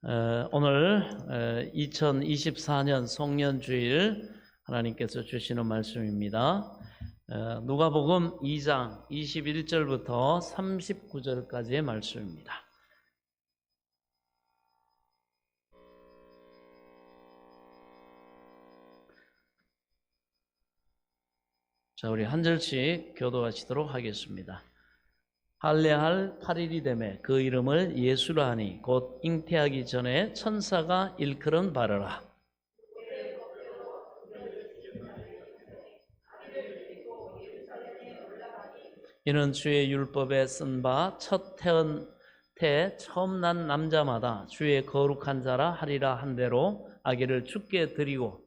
오늘 2024년 송년주일 하나님께서 주시는 말씀입니다. 누가복음 2장 21절부터 39절까지의 말씀입니다. 자, 우리 한 절씩 교도하시도록 하겠습니다. 할례할 8일이 되매 그 이름을 예수라 하니 곧 잉태하기 전에 천사가 일컬은 바르라. 이는 주의 율법에 쓴 바 첫 태은 태 처음 난 남자마다 주의 거룩한 자라 하리라 한 대로 아기를 주께 드리고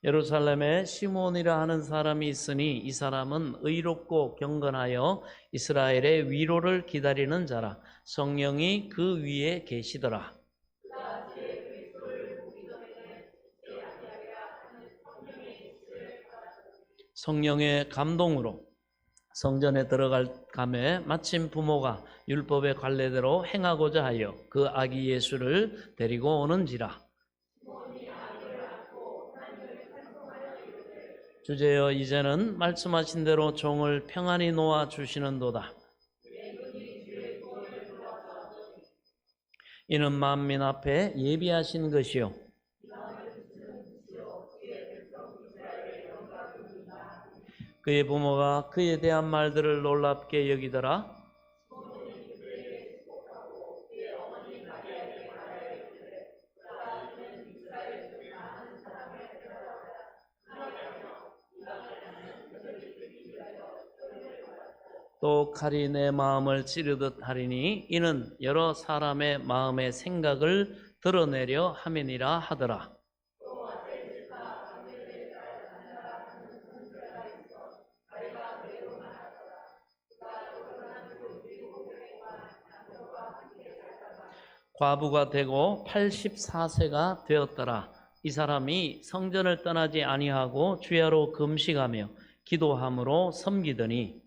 예루살렘에 시몬이라 하는 사람이 있으니 이 사람은 의롭고 경건하여 이스라엘의 위로를 기다리는 자라. 성령이 그 위에 계시더라. 성령의 감동으로 성전에 들어갈 감에 마침 부모가 율법의 관례대로 행하고자 하여 그 아기 예수를 데리고 오는지라. 주제여 이제는 말씀하신 대로 종을 평안히 놓아 주시는도다. 이는 만민 앞에 예비하신 것이요 그의 부모가 그에 대한 말들을 놀랍게 여기더라. 또 칼이 내 마음을 찌르듯 하리니 이는 여러 사람의 마음의 생각을 드러내려 함이니라 하더라. 과부가 되고 84세가 되었더라. 이 사람이 성전을 떠나지 아니하고 주야로 금식하며 기도함으로 섬기더니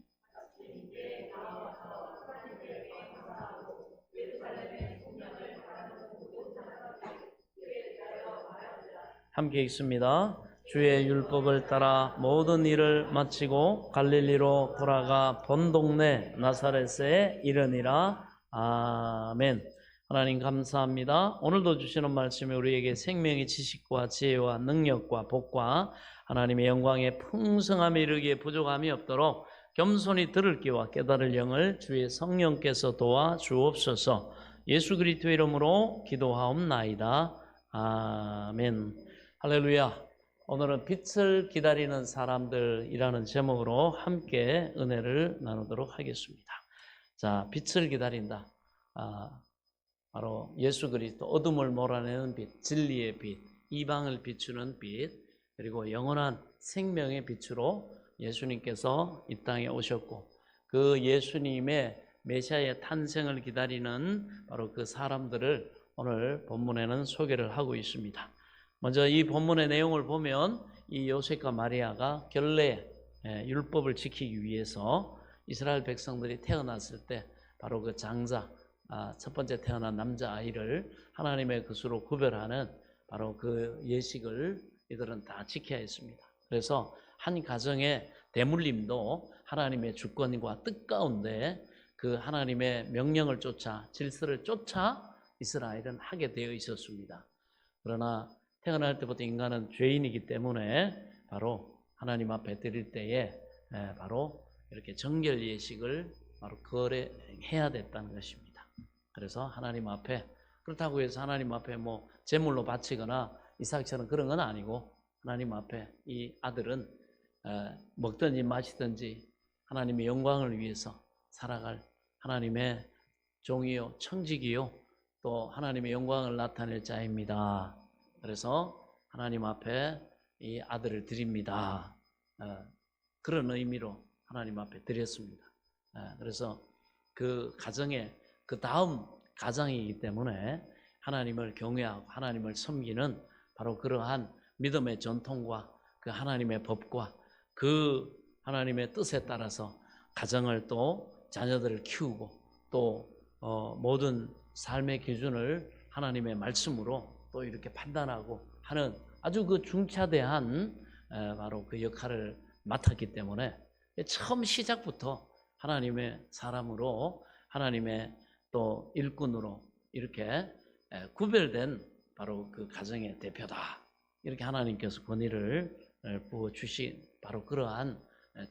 함께 읽습니다. 주의 율법을 따라 모든 일을 마치고 갈릴리로 돌아가 본 동네 나사렛에 이르니라. 아멘. 하나님 감사합니다. 오늘도 주시는 말씀이 우리에게 생명의 지식과 지혜와 능력과 복과 하나님의 영광의 풍성함에 이르기에 부족함이 없도록 겸손히 들을 귀와 깨달을 영을 주의 성령께서 도와 주옵소서. 예수 그리스도의 이름으로 기도하옵나이다. 아멘. 할렐루야. 오늘은 빛을 기다리는 사람들이라는 제목으로 함께 은혜를 나누도록 하겠습니다. 자, 빛을 기다린다. 바로 예수 그리스도, 어둠을 몰아내는 빛, 진리의 빛, 이방을 비추는 빛, 그리고 영원한 생명의 빛으로 예수님께서 이 땅에 오셨고 그 예수님의 메시아의 탄생을 기다리는 바로 그 사람들을 오늘 본문에는 소개를 하고 있습니다. 먼저 이 본문의 내용을 보면 이 요셉과 마리아가 결례 율법을 지키기 위해서 이스라엘 백성들이 태어났을 때 바로 그 장자, 첫 번째 태어난 남자아이를 하나님의 것으로 구별하는 바로 그 예식을 이들은 다 지켜야 했습니다. 그래서 한 가정의 대물림도 하나님의 주권과 뜻 가운데 그 하나님의 명령을 쫓아 질서를 쫓아 이스라엘은 하게 되어 있었습니다. 그러나 태어날 때부터 인간은 죄인이기 때문에 바로 하나님 앞에 드릴 때에 바로 이렇게 정결 예식을 바로 거래해야 됐다는 것입니다. 그래서 하나님 앞에, 그렇다고 해서 하나님 앞에 뭐 제물로 바치거나 이삭처럼 그런 건 아니고 하나님 앞에 이 아들은 먹든지 마시든지 하나님의 영광을 위해서 살아갈 하나님의 종이요 청직이요 또 하나님의 영광을 나타낼 자입니다. 그래서 하나님 앞에 이 아들을 드립니다. 그런 의미로 하나님 앞에 드렸습니다. 그래서 그 가정의 그 다음 가장이기 때문에 하나님을 경외하고 하나님을 섬기는 바로 그러한 믿음의 전통과 그 하나님의 법과 그 하나님의 뜻에 따라서 가정을 또 자녀들을 키우고 또 모든 삶의 기준을 하나님의 말씀으로 또 이렇게 판단하고 하는 아주 그 중차대한 바로 그 역할을 맡았기 때문에 처음 시작부터 하나님의 사람으로 하나님의 또 일꾼으로 이렇게 구별된 바로 그 가정의 대표다. 이렇게 하나님께서 권위를 부어 주신 바로 그러한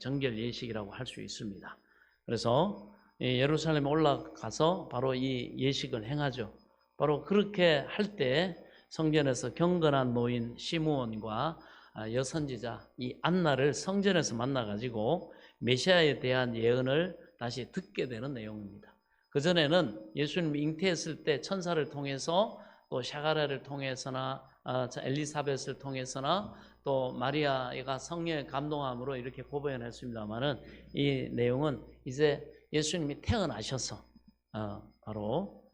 정결 예식이라고 할 수 있습니다. 그래서 예루살렘에 올라가서 바로 이 예식을 행하죠. 바로 그렇게 할 때 성전에서 경건한 노인 시므온과 여선지자 이 안나를 성전에서 만나가지고 메시아에 대한 예언을 다시 듣게 되는 내용입니다. 그전에는 예수님이 잉태했을 때 천사를 통해서 또 샤가랴를 통해서나 엘리사벳을 통해서나 또 마리아가 성령의 감동함으로 이렇게 보배했습니다만은 이 내용은 이제 예수님이 태어나셔서 바로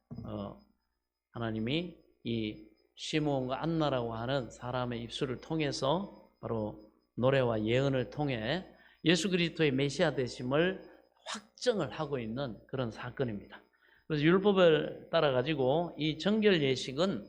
하나님이 이 시므온과 안나라고 하는 사람의 입술을 통해서 바로 노래와 예언을 통해 예수 그리스도의 메시아 되심을 확정을 하고 있는 그런 사건입니다. 그래서 율법을 따라 가지고 이 정결 예식은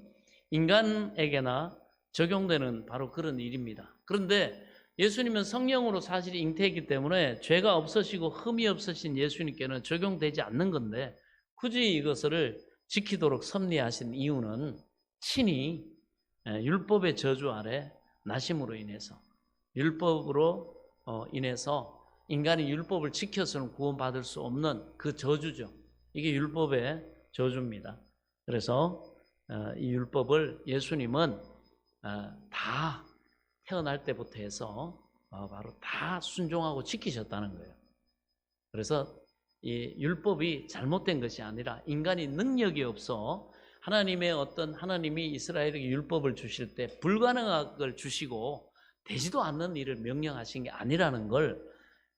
인간에게나 적용되는 바로 그런 일입니다. 그런데 예수님은 성령으로 사실 잉태했기 때문에 죄가 없으시고 흠이 없으신 예수님께는 적용되지 않는 건데 굳이 이것을 지키도록 섭리하신 이유는 친히 율법의 저주 아래 나심으로 인해서 율법으로 인해서 인간이 율법을 지켜서는 구원받을 수 없는 그 저주죠. 이게 율법의 저주입니다. 그래서 이 율법을 예수님은 다 태어날 때부터 해서 바로 다 순종하고 지키셨다는 거예요. 그래서 이 율법이 잘못된 것이 아니라 인간이 능력이 없어 하나님이 이스라엘에게 율법을 주실 때 불가능한 걸 주시고 되지도 않는 일을 명령하신 게 아니라는 걸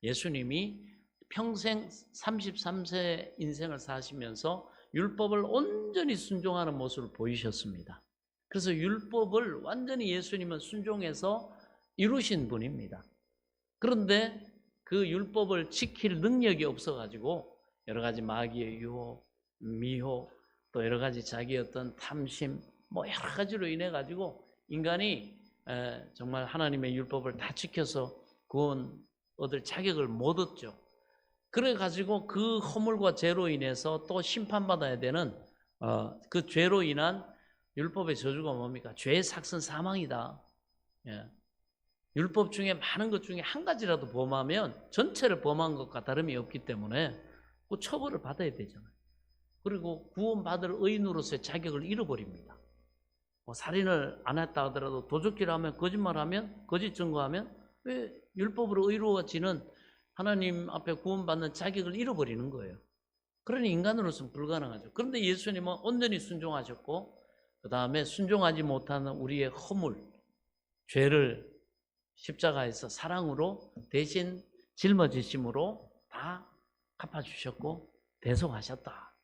예수님이 평생 33세 인생을 사시면서 율법을 온전히 순종하는 모습을 보이셨습니다. 그래서 율법을 완전히 예수님은 순종해서 이루신 분입니다. 그런데 그 율법을 지킬 능력이 없어가지고 여러 가지 마귀의 유혹, 미혹, 또 여러 가지 자기의 어떤 탐심, 뭐 여러 가지로 인해 가지고 인간이 정말 하나님의 율법을 다 지켜서 구원 얻을 자격을 못 얻죠. 그래 가지고 그 허물과 죄로 인해서 또 심판받아야 되는 그 죄로 인한 율법의 저주가 뭡니까? 죄의 삭은 사망이다. 예. 율법 중에 많은 것 중에 한 가지라도 범하면 전체를 범한 것과 다름이 없기 때문에 그 처벌을 받아야 되잖아요. 그리고 구원받을 의인으로서의 자격을 잃어버립니다. 뭐 살인을 안 했다 하더라도 도적질을 하면, 거짓말하면, 거짓 증거하면 왜 율법으로 의로워지는 하나님 앞에 구원받는 자격을 잃어버리는 거예요. 그러니 인간으로서는 불가능하죠. 그런데 예수님은 온전히 순종하셨고 그 다음에 순종하지 못하는 우리의 허물, 죄를 십자가에서 사랑으로 대신 짊어지심으로 다 갚아주셨고 대속하셨다.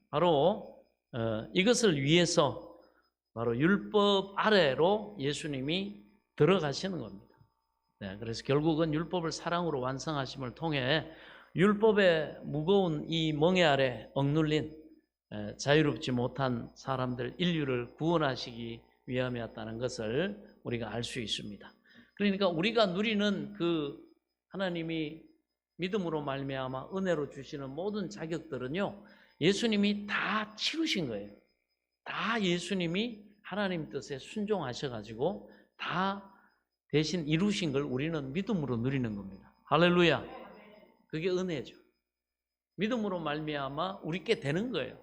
바로 이것을 위해서 바로 율법 아래로 예수님이 들어가시는 겁니다. 그래서 결국은 율법을 사랑으로 완성하심을 통해 율법의 무거운 이 멍에 아래 억눌린 자유롭지 못한 사람들 인류를 구원하시기 위함이었다는 것을 우리가 알 수 있습니다. 그러니까 우리가 누리는 그 하나님이 믿음으로 말미암아 은혜로 주시는 모든 자격들은요, 예수님이 다 치르신 거예요. 다 예수님이 하나님 뜻에 순종하셔가지고 다 대신 이루신 걸 우리는 믿음으로 누리는 겁니다. 할렐루야. 그게 은혜죠. 믿음으로 말미암아 우리께 되는 거예요.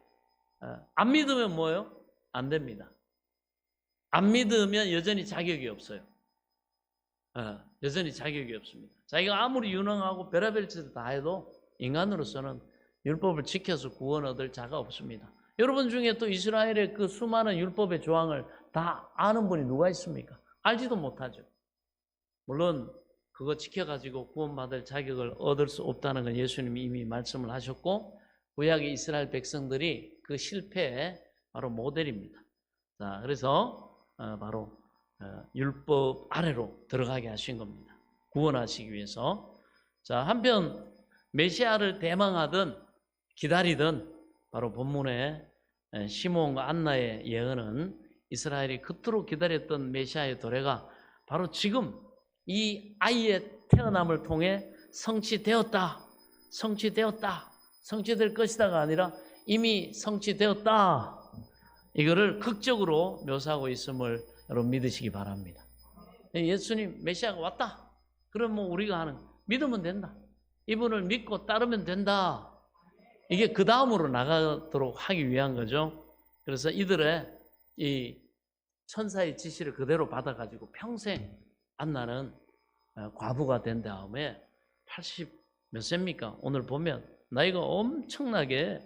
안 믿으면 뭐예요? 안 됩니다. 안 믿으면 여전히 자격이 없어요. 여전히 자격이 없습니다. 자기가 아무리 유능하고 별의별 짓을 다 해도 인간으로서는 율법을 지켜서 구원 얻을 자가 없습니다. 여러분 중에 또 이스라엘의 그 수많은 율법의 조항을 다 아는 분이 누가 있습니까? 알지도 못하죠. 물론 그거 지켜가지고 구원받을 자격을 얻을 수 없다는 건 예수님이 이미 말씀을 하셨고 구약의 이스라엘 백성들이 그 실패의 바로 모델입니다. 자, 그래서 바로 율법 아래로 들어가게 하신 겁니다. 구원하시기 위해서. 자, 한편 메시아를 대망하던 기다리던 바로 본문의 시몬과 안나의 예언은 이스라엘이 그토록 기다렸던 메시아의 도래가 바로 지금 이 아이의 태어남을 통해 성취되었다. 성취되었다. 성취될 것이다가 아니라 이미 성취되었다. 이거를 극적으로 묘사하고 있음을 여러분 믿으시기 바랍니다. 예수님 메시아가 왔다. 그럼 뭐 우리가 하는 믿으면 된다. 이분을 믿고 따르면 된다. 이게 그 다음으로 나가도록 하기 위한 거죠. 그래서 이들의 이 천사의 지시를 그대로 받아가지고 평생 안나는 과부가 된 다음에 80 몇 세입니까? 오늘 보면 나이가 엄청나게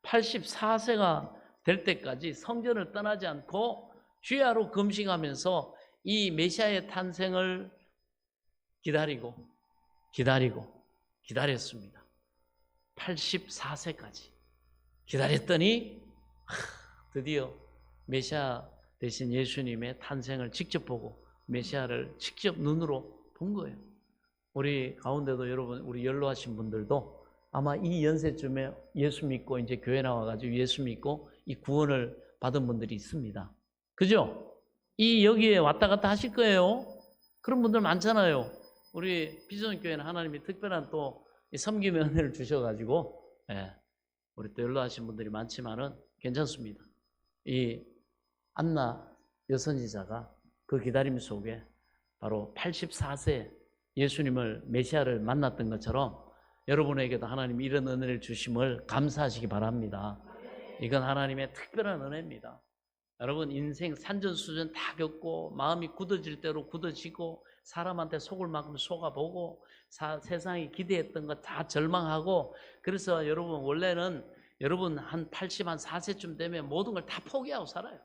84세가 될 때까지 성전을 떠나지 않고 주야로 금식하면서 이 메시아의 탄생을 기다렸습니다. 84세까지 기다렸더니 드디어 메시아 대신 예수님의 탄생을 직접 보고 메시아를 직접 눈으로 본 거예요. 우리 가운데도 여러분, 우리 연로하신 분들도 아마 이 연세쯤에 예수 믿고 이제 교회 나와가지고 예수 믿고 이 구원을 받은 분들이 있습니다. 그죠? 이 여기에 왔다 갔다 하실 거예요. 그런 분들 많잖아요. 우리 비전교회는 하나님이 특별한 또 섬김의 은혜를 주셔가지고, 우리 또 연로하신 분들이 많지만은 괜찮습니다. 이 안나 여선지자가 그 기다림 속에 바로 84세 예수님을 메시아를 만났던 것처럼 여러분에게도 하나님이 이런 은혜를 주심을 감사하시기 바랍니다. 이건 하나님의 특별한 은혜입니다. 여러분 인생 산전수전 다 겪고 마음이 굳어질 대로 굳어지고 사람한테 속을 만큼 속아보고 세상이 기대했던 거 다 절망하고 그래서 여러분 원래는 여러분 한 80, 한 4세쯤 되면 모든 걸 다 포기하고 살아요.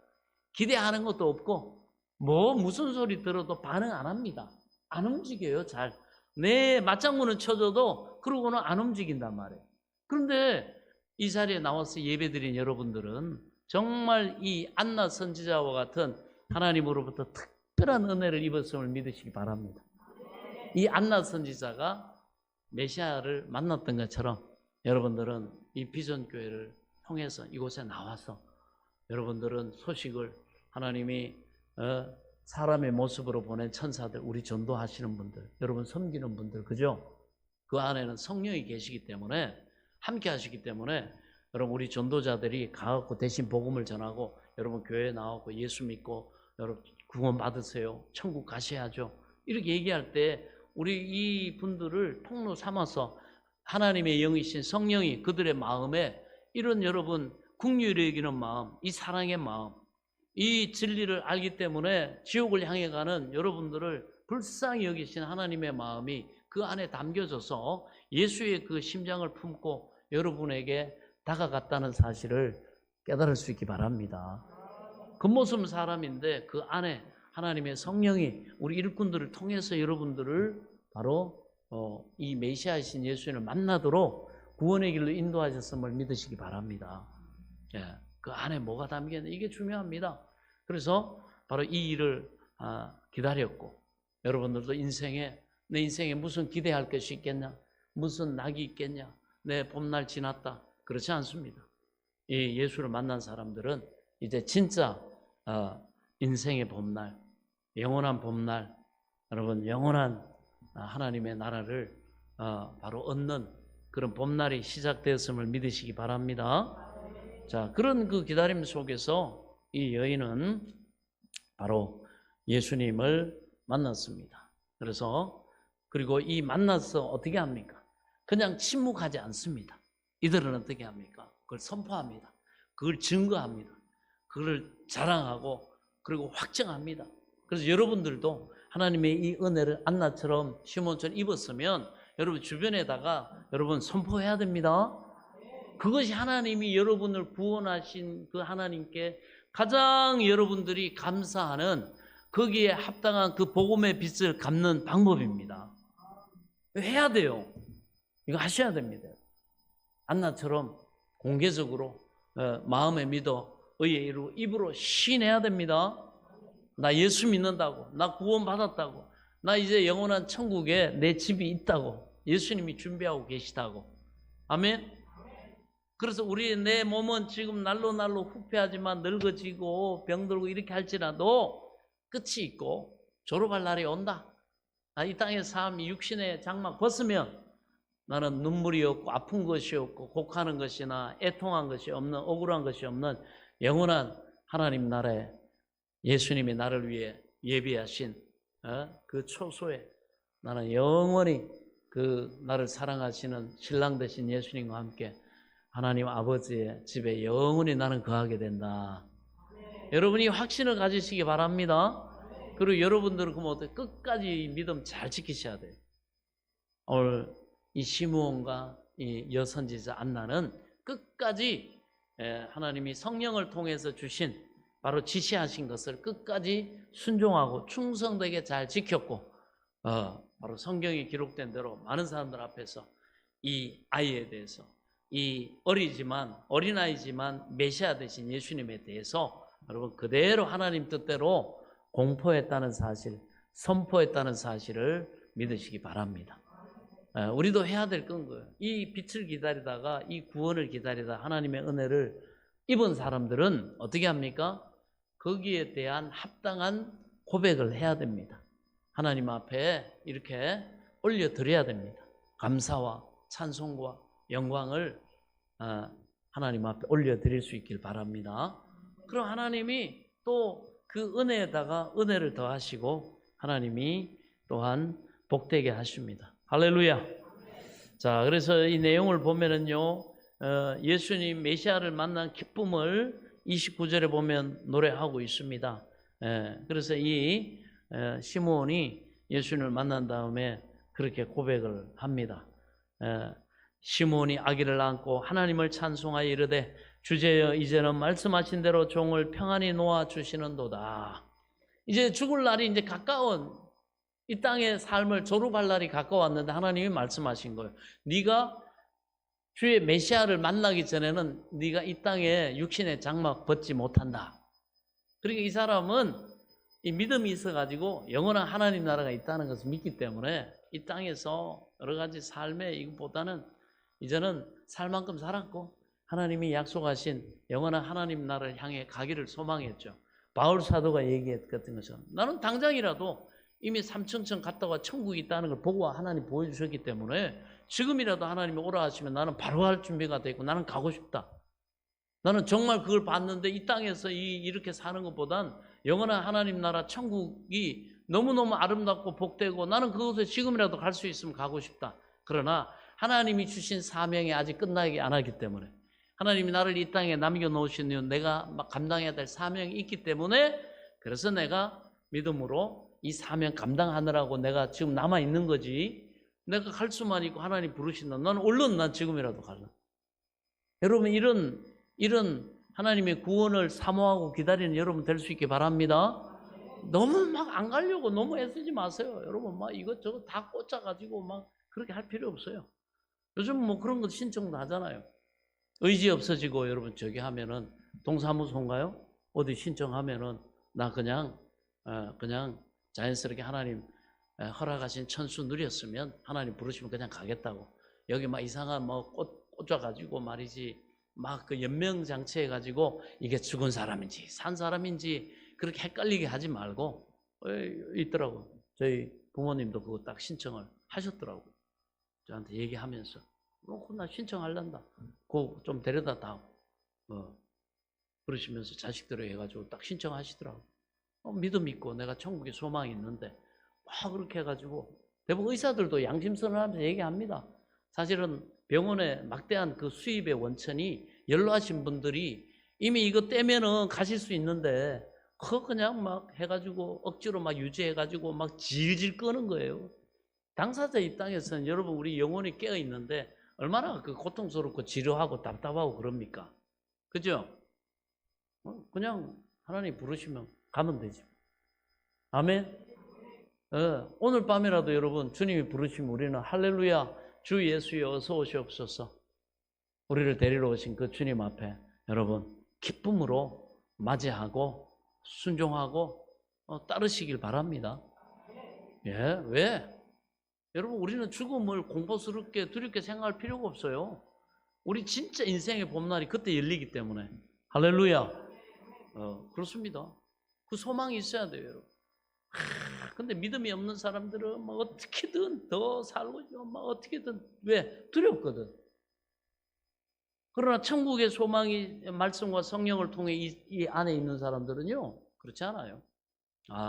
기대하는 것도 없고 뭐 무슨 소리 들어도 반응 안 합니다. 안 움직여요. 잘. 내 맞장구는 쳐줘도 그러고는 안 움직인단 말이에요. 그런데 이 자리에 나와서 예배드린 여러분들은 정말 이 안나 선지자와 같은 하나님으로부터 특별한 은혜를 입었음을 믿으시기 바랍니다. 이 안나 선지자가 메시아를 만났던 것처럼 여러분들은 이 비전교회를 통해서 이곳에 나와서 여러분들은 소식을 하나님이 사람의 모습으로 보낸 천사들, 우리 전도하시는 분들, 여러분 섬기는 분들, 그죠? 그 안에는 성령이 계시기 때문에 함께 하시기 때문에 여러분 우리 전도자들이 가갖고 대신 복음을 전하고 여러분 교회에 나오고 예수 믿고 여러분 구원 받으세요. 천국 가셔야죠. 이렇게 얘기할 때 우리 이 분들을 통로 삼아서 하나님의 영이신 성령이 그들의 마음에 이런 여러분 긍휼히 여기는 마음, 이 사랑의 마음, 이 진리를 알기 때문에 지옥을 향해 가는 여러분들을 불쌍히 여기신 하나님의 마음이 그 안에 담겨져서 예수의 그 심장을 품고 여러분에게 다가갔다는 사실을 깨달을 수 있기 바랍니다. 겉모습은 사람인데 그 안에 하나님의 성령이 우리 일꾼들을 통해서 여러분들을 바로 이 메시아이신 예수님을 만나도록 구원의 길로 인도하셨음을 믿으시기 바랍니다. 그 안에 뭐가 담겨있는지 이게 중요합니다. 그래서 바로 이 일을 기다렸고 여러분들도 내 인생에 무슨 기대할 것이 있겠냐? 무슨 낙이 있겠냐? 내 봄날 지났다. 그렇지 않습니다. 이 예수를 만난 사람들은 이제 진짜 인생의 봄날, 영원한 봄날, 여러분 영원한 하나님의 나라를 바로 얻는 그런 봄날이 시작되었음을 믿으시기 바랍니다. 자, 그런 그 기다림 속에서 이 여인은 바로 예수님을 만났습니다. 그리고 이 만나서 어떻게 합니까? 그냥 침묵하지 않습니다. 이들은 어떻게 합니까? 그걸 선포합니다. 그걸 증거합니다. 그걸 자랑하고 그리고 확정합니다. 그래서 여러분들도 하나님의 이 은혜를 안나처럼 시몬처럼 입었으면 여러분 주변에다가 여러분 선포해야 됩니다. 그것이 하나님이 여러분을 구원하신 그 하나님께 가장 여러분들이 감사하는 거기에 합당한 그 복음의 빛을 갚는 방법입니다. 해야 돼요. 이거 하셔야 됩니다. 안나처럼 공개적으로 마음에 믿어 의에 이루고 입으로 시인해야 됩니다. 나 예수 믿는다고, 나 구원 받았다고, 나 이제 영원한 천국에 내 집이 있다고. 예수님이 준비하고 계시다고. 아멘. 그래서 내 몸은 지금 날로 날로 후퇴하지만 늙어지고 병들고 이렇게 할지라도 끝이 있고 졸업할 날이 온다. 이 땅의 삶, 육신의 장막 벗으면 나는 눈물이 없고 아픈 것이 없고 곡하는 것이나 애통한 것이 없는, 억울한 것이 없는 영원한 하나님 나라에 예수님이 나를 위해 예비하신 그 초소에 나는 영원히 그 나를 사랑하시는 신랑 되신 예수님과 함께 하나님 아버지의 집에 영원히 나는 거하게 된다. 여러분이 확신을 가지시기 바랍니다. 그리고 여러분들은 그러면 어떻게 끝까지 믿음 잘 지키셔야 돼요. 오늘 이 시므온과 이 여선지자 안나는 끝까지 하나님이 성령을 통해서 주신 바로 지시하신 것을 끝까지 순종하고 충성되게 잘 지켰고 바로 성경이 기록된 대로 많은 사람들 앞에서 이 아이에 대해서 이 어린아이지만 메시아 되신 예수님에 대해서 여러분 그대로 하나님 뜻대로 공포했다는 사실, 선포했다는 사실을 믿으시기 바랍니다. 우리도 해야 될 건 거예요. 이 빛을 기다리다가 이 구원을 기다리다 하나님의 은혜를 입은 사람들은 어떻게 합니까? 거기에 대한 합당한 고백을 해야 됩니다. 하나님 앞에 이렇게 올려드려야 됩니다. 감사와 찬송과 영광을 하나님 앞에 올려드릴 수 있길 바랍니다. 그럼 하나님이 또 그 은혜에다가 은혜를 더하시고 하나님이 또한 복되게 하십니다. 할렐루야. 자, 그래서 이 내용을 보면은요, 예수님 메시아를 만난 기쁨을 29절에 보면 노래하고 있습니다. 그래서 이 시므온이 예수님을 만난 다음에 그렇게 고백을 합니다. 시므온이 아기를 안고 하나님을 찬송하여 이르되 주제여 이제는 말씀하신 대로 종을 평안히 놓아 주시는도다. 이제 죽을 날이 이제 가까운 이 땅의 삶을 졸업할 날이 가까웠는데 하나님이 말씀하신 거예요. 네가 주의 메시아를 만나기 전에는 네가 이 땅에 육신의 장막 벗지 못한다. 그러니까 이 사람은 이 믿음이 있어가지고 영원한 하나님 나라가 있다는 것을 믿기 때문에 이 땅에서 여러 가지 삶의 이것보다는 이제는 살 만큼 살았고 하나님이 약속하신 영원한 하나님 나라를 향해 가기를 소망했죠. 바울 사도가 얘기했던 것처럼 나는 당장이라도 이미 삼층천 갔다 와 천국이 있다는 걸 보고 하나님 보여주셨기 때문에 지금이라도 하나님이 오라 하시면 나는 바로 할 준비가 돼 있고 나는 가고 싶다. 나는 정말 그걸 봤는데 이 땅에서 이렇게 사는 것보단 영원한 하나님 나라 천국이 너무너무 아름답고 복되고 나는 그곳에 지금이라도 갈 수 있으면 가고 싶다. 그러나 하나님이 주신 사명이 아직 끝나지 않았기 때문에 하나님이 나를 이 땅에 남겨놓으신 이유 내가 감당해야 될 사명이 있기 때문에 그래서 내가 믿음으로 이 사명 감당하느라고 내가 지금 남아있는 거지 내가 갈 수만 있고 하나님 부르신다. 나는 얼른 난 지금이라도 갈라. 여러분 이런 하나님의 구원을 사모하고 기다리는 여러분 될 수 있게 바랍니다. 너무 막 안 가려고 너무 애쓰지 마세요. 여러분 막 이것저것 다 꽂아가지고 막 그렇게 할 필요 없어요. 요즘 뭐 그런 거 신청도 하잖아요. 의지 없어지고 여러분 저기 하면은 동사무소인가요? 어디 신청하면은 나 그냥 자연스럽게 하나님 허락하신 천수 누렸으면 하나님 부르시면 그냥 가겠다고. 여기 막 이상한 뭐 꽂아가지고 말이지 막 그 연명장치 해가지고 이게 죽은 사람인지 산 사람인지 그렇게 헷갈리게 하지 말고 있더라고. 저희 부모님도 그거 딱 신청을 하셨더라고. 저한테 얘기하면서 나 신청하려다. 그거 좀 데려다 다. 그러시면서 자식들을 해가지고 딱 신청하시더라고. 믿음 있고 내가 천국에 소망이 있는데 막 그렇게 해가지고 대부분 의사들도 양심선을 하면서 얘기합니다. 사실은 병원에 막대한 그 수입의 원천이 연로하신 분들이 이미 이거 떼면은 가실 수 있는데 그거 그냥 막 해가지고 억지로 막 유지해가지고 막 질질 끄는 거예요. 당사자 입장에서는 여러분 우리 영혼이 깨어 있는데 얼마나 그 고통스럽고 지루하고 답답하고 그럽니까? 그죠? 그냥 하나님 부르시면 가면 되죠. 아멘. 오늘 밤이라도 여러분 주님이 부르시면 우리는 할렐루야 주 예수여 어서 오시옵소서. 우리를 데리러 오신 그 주님 앞에 여러분 기쁨으로 맞이하고 순종하고 따르시길 바랍니다. 예, 왜? 여러분, 우리는 죽음을 공포스럽게 두렵게 생각할 필요가 없어요. 우리 진짜 인생의 봄날이 그때 열리기 때문에. 할렐루야. 그렇습니다. 그 소망이 있어야 돼요, 여러분. 근데 믿음이 없는 사람들은 뭐 어떻게든 더 살고, 뭐 어떻게든, 왜? 두렵거든. 그러나 천국의 소망이 말씀과 성령을 통해 이 안에 있는 사람들은요, 그렇지 않아요.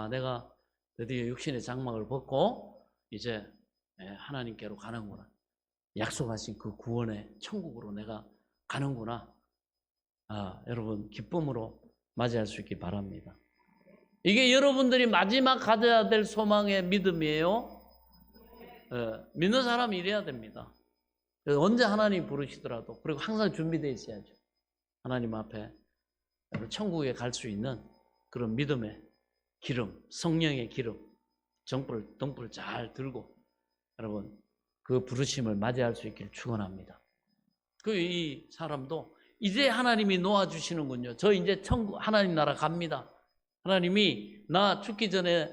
내가 드디어 육신의 장막을 벗고 이제 하나님께로 가는구나. 약속하신 그 구원의 천국으로 내가 가는구나. 여러분 기쁨으로 맞이할 수 있기 바랍니다. 이게 여러분들이 마지막 가져야 될 소망의 믿음이에요. 믿는 사람이 이래야 됩니다. 그래서 언제 하나님 부르시더라도, 그리고 항상 준비되어 있어야죠. 하나님 앞에 천국에 갈 수 있는 그런 믿음의 기름, 성령의 기름, 등불을 잘 들고 여러분 그 부르심을 맞이할 수 있기를 축원합니다. 이 사람도 이제 하나님이 놓아주시는군요. 저 이제 천국 하나님 나라 갑니다. 하나님이 나 죽기 전에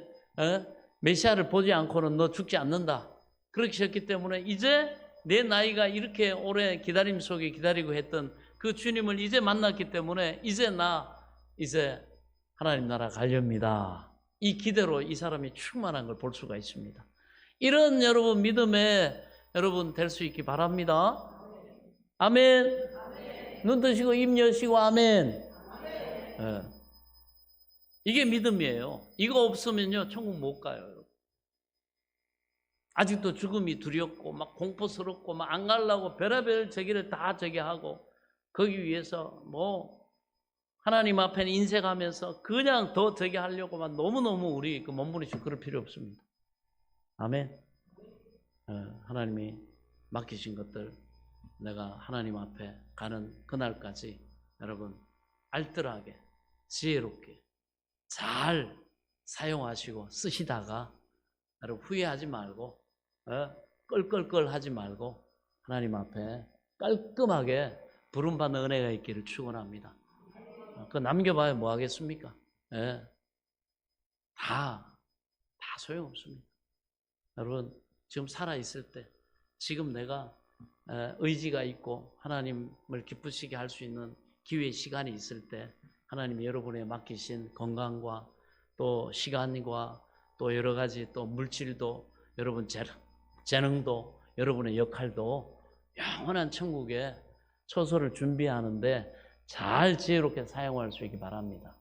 메시아를 보지 않고는 너 죽지 않는다. 그렇게 하셨기 때문에 이제 내 나이가 이렇게 오래 기다림 속에 기다리고 했던 그 주님을 이제 만났기 때문에 이제 하나님 나라 가렵니다. 이 기대로 이 사람이 충만한 걸 볼 수가 있습니다. 이런 여러분 믿음에 여러분 될 수 있기 바랍니다. 아멘. 눈 뜨시고 입 여시고 아멘. 이게 믿음이에요. 이거 없으면요 천국 못 가요. 아직도 죽음이 두렵고 막 공포스럽고 막 안 가려고 별의별 저기를 다 저기 하고 거기 위해서 뭐 하나님 앞에 인색하면서 그냥 더 저기 하려고만 너무너무 우리 그 몸부림치고 그럴 필요 없습니다. 아멘. 하나님이 맡기신 것들 내가 하나님 앞에 가는 그날까지 여러분 알뜰하게 지혜롭게 잘 사용하시고 쓰시다가 여러분 후회하지 말고 껄껄껄 하지 말고 하나님 앞에 깔끔하게 부름받는 은혜가 있기를 축원합니다. 그거 남겨봐야 뭐 하겠습니까? 다 소용없습니다. 여러분 지금 살아있을 때 지금 내가 의지가 있고 하나님을 기쁘시게 할 수 있는 기회 시간이 있을 때 하나님이 여러분에 맡기신 건강과 또 시간과 또 여러 가지 또 물질도 여러분 재능도 여러분의 역할도 영원한 천국에 처소를 준비하는데 잘 지혜롭게 사용할 수 있기 바랍니다.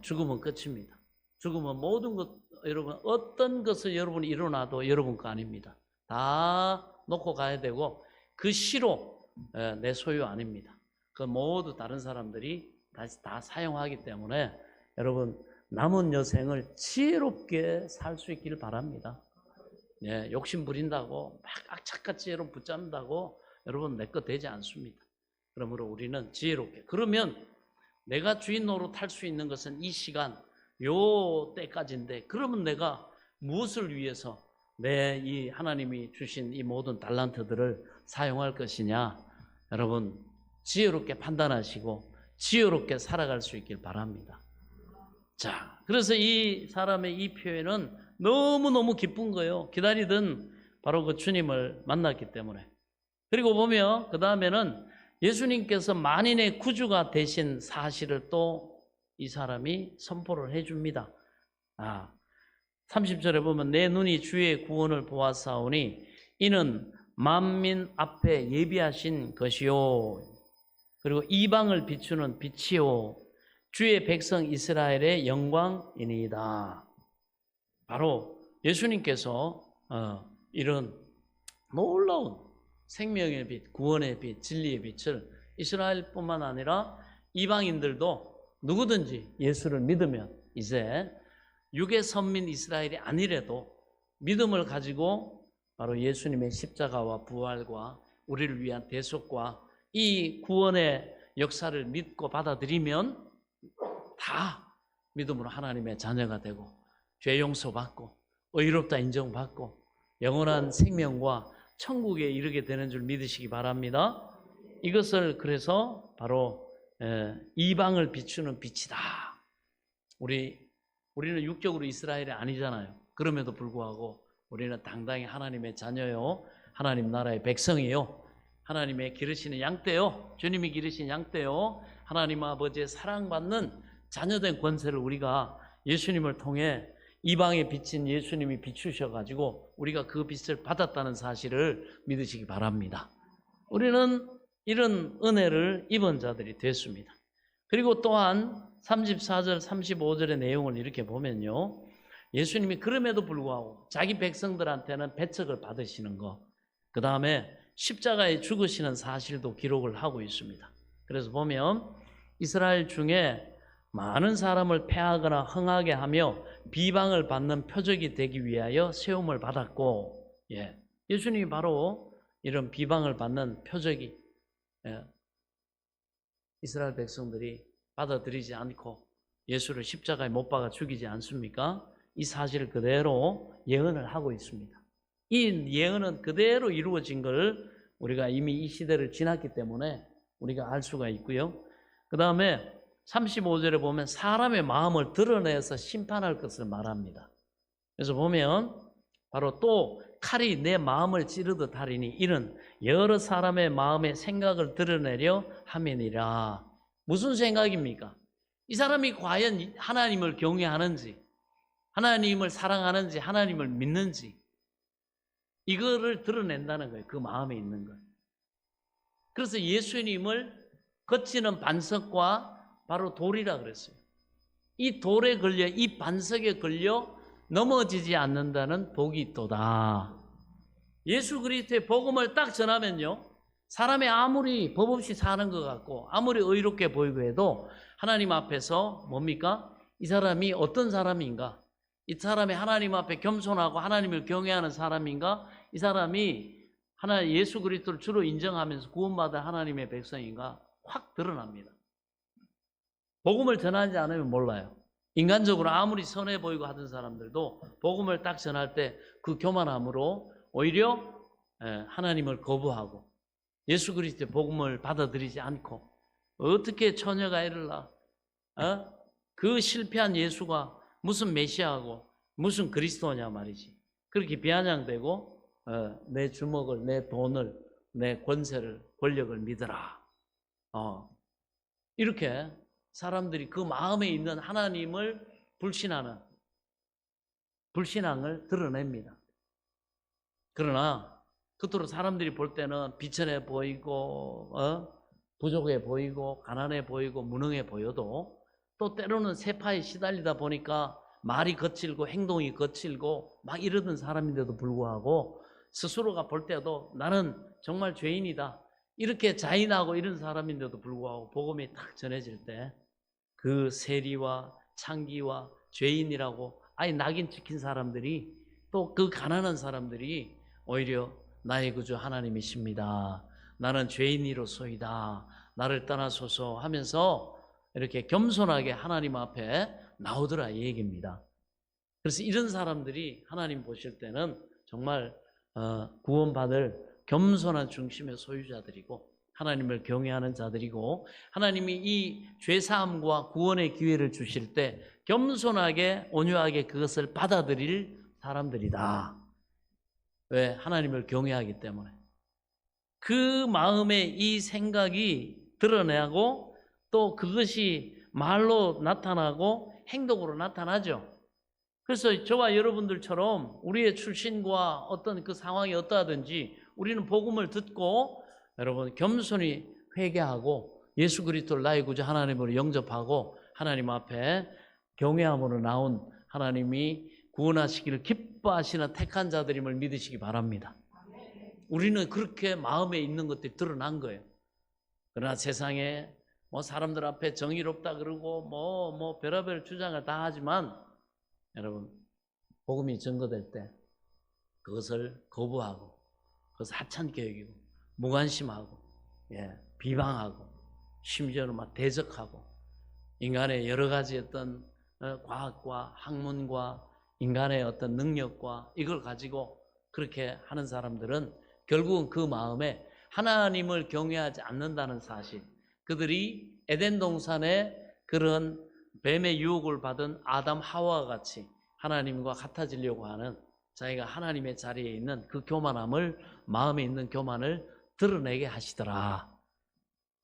죽음은 끝입니다. 죽음은 모든 것 여러분 어떤 것을 여러분이 일어나도 여러분 거 아닙니다. 다 놓고 가야 되고 그 시로 내 소유 아닙니다. 그 모두 다른 사람들이 다 사용하기 때문에 여러분 남은 여생을 지혜롭게 살 수 있기를 바랍니다. 욕심 부린다고 막 악착같이 여러분 붙잡는다고 여러분 내 것 되지 않습니다. 그러므로 우리는 지혜롭게 그러면 내가 주인 노릇 할 수 있는 것은 이 시간 요 때까지인데 그러면 내가 무엇을 위해서 내 이 하나님이 주신 이 모든 달란트들을 사용할 것이냐 여러분 지혜롭게 판단하시고 지혜롭게 살아갈 수 있길 바랍니다. 자, 그래서 이 사람의 이 표현은 너무너무 기쁜 거예요. 기다리던 바로 그 주님을 만났기 때문에. 그리고 보면 그 다음에는 예수님께서 만인의 구주가 되신 사실을 또 이 사람이 선포를 해줍니다. 30절에 보면 내 눈이 주의 구원을 보았사오니 이는 만민 앞에 예비하신 것이요. 그리고 이방을 비추는 빛이요. 주의 백성 이스라엘의 영광이니이다. 바로 예수님께서 이런 놀라운 생명의 빛, 구원의 빛, 진리의 빛을 이스라엘뿐만 아니라 이방인들도 누구든지 예수를 믿으면 이제 육의 선민 이스라엘이 아니래도 믿음을 가지고 바로 예수님의 십자가와 부활과 우리를 위한 대속과 이 구원의 역사를 믿고 받아들이면 다 믿음으로 하나님의 자녀가 되고 죄 용서받고 의롭다 인정받고 영원한 생명과 천국에 이르게 되는 줄 믿으시기 바랍니다. 이것을 그래서 바로 이방을 비추는 빛이다. 우리는 육적으로 이스라엘이 아니잖아요. 그럼에도 불구하고 우리는 당당히 하나님의 자녀요, 하나님 나라의 백성이요, 하나님의 기르시는 양떼요, 주님이 기르신 양떼요, 하나님 아버지의 사랑받는 자녀된 권세를 우리가 예수님을 통해 이방에 비친 예수님이 비추셔가지고 우리가 그 빛을 받았다는 사실을 믿으시기 바랍니다. 우리는 이런 은혜를 입은 자들이 됐습니다. 그리고 또한 34절, 35절의 내용을 이렇게 보면요, 예수님이 그럼에도 불구하고 자기 백성들한테는 배척을 받으시는 것, 그 다음에 십자가에 죽으시는 사실도 기록을 하고 있습니다. 그래서 보면 이스라엘 중에 많은 사람을 패하거나 흥하게 하며 비방을 받는 표적이 되기 위하여 세움을 받았고, 예수님이 바로 이런 비방을 받는 표적이, 이스라엘 백성들이 받아들이지 않고 예수를 십자가에 못 박아 죽이지 않습니까? 이 사실을 그대로 예언을 하고 있습니다. 이 예언은 그대로 이루어진 걸 우리가 이미 이 시대를 지났기 때문에 우리가 알 수가 있고요. 그 다음에 35절에 보면 사람의 마음을 드러내서 심판할 것을 말합니다. 그래서 보면 바로 또 칼이 내 마음을 찌르듯 하리니 이는 여러 사람의 마음의 생각을 드러내려 함이니라. 무슨 생각입니까? 이 사람이 과연 하나님을 경외하는지, 하나님을 사랑하는지, 하나님을 믿는지, 이거를 드러낸다는 거예요. 그 마음에 있는 걸. 그래서 예수님을 거치는 반석과 바로 돌이라 그랬어요. 이 돌에 걸려, 이 반석에 걸려 넘어지지 않는다는 복이 있도다. 예수 그리스도의 복음을 딱 전하면요, 사람이 아무리 법 없이 사는 것 같고 아무리 의롭게 보이고 해도 하나님 앞에서 뭡니까? 이 사람이 어떤 사람인가? 이 사람이 하나님 앞에 겸손하고 하나님을 경외하는 사람인가? 이 사람이 예수 그리스도를 주로 인정하면서 구원받은 하나님의 백성인가? 확 드러납니다. 복음을 전하지 않으면 몰라요. 인간적으로 아무리 선해 보이고 하던 사람들도 복음을 딱 전할 때 그 교만함으로 오히려 하나님을 거부하고 예수 그리스도의 복음을 받아들이지 않고 어떻게 처녀가 애를 낳아? 그 실패한 예수가 무슨 메시아고 무슨 그리스도냐 말이지. 그렇게 비아냥대고 내 주먹을, 내 돈을, 내 권세를, 권력을 믿어라. 이렇게 사람들이 그 마음에 있는 하나님을 불신앙을 드러냅니다. 그러나 그토록 사람들이 볼 때는 비천해 보이고 부족해 보이고 가난해 보이고 무능해 보여도 또 때로는 세파에 시달리다 보니까 말이 거칠고 행동이 거칠고 막 이러던 사람인데도 불구하고 스스로가 볼 때도 나는 정말 죄인이다 이렇게 자인하고 이런 사람인데도 불구하고 복음이 딱 전해질 때 그 세리와 창기와 죄인이라고 아예 낙인 찍힌 사람들이 또 그 가난한 사람들이 오히려 나의 구주 하나님이십니다. 나는 죄인이로소이다. 나를 떠나소서 하면서 이렇게 겸손하게 하나님 앞에 나오더라 이 얘기입니다. 그래서 이런 사람들이 하나님 보실 때는 정말 구원받을 겸손한 중심의 소유자들이고 하나님을 경외하는 자들이고 하나님이 이 죄사함과 구원의 기회를 주실 때 겸손하게 온유하게 그것을 받아들일 사람들이다. 왜? 하나님을 경외하기 때문에. 그 마음에 이 생각이 드러나고 또 그것이 말로 나타나고 행동으로 나타나죠. 그래서 저와 여러분들처럼 우리의 출신과 어떤 그 상황이 어떠하든지 우리는 복음을 듣고 여러분 겸손히 회개하고 예수 그리스도를 나의 구주 하나님으로 영접하고 하나님 앞에 경외함으로 나온 하나님이 구원하시기를 기뻐하시는 택한 자들임을 믿으시기 바랍니다. 우리는 그렇게 마음에 있는 것들이 드러난 거예요. 그러나 세상에 사람들 앞에 정의롭다 그러고 별의별 주장을 다 하지만 여러분 복음이 증거될 때 그것을 거부하고 그것을 하찮게 여기고 무관심하고 비방하고 심지어는 막 대적하고 인간의 여러 가지 어떤 과학과 학문과 인간의 어떤 능력과 이걸 가지고 그렇게 하는 사람들은 결국은 그 마음에 하나님을 경외하지 않는다는 사실, 그들이 에덴 동산에 그런 뱀의 유혹을 받은 아담 하와와 같이 하나님과 같아지려고 하는 자기가 하나님의 자리에 있는 그 교만함을, 마음에 있는 교만을 드러내게 하시더라.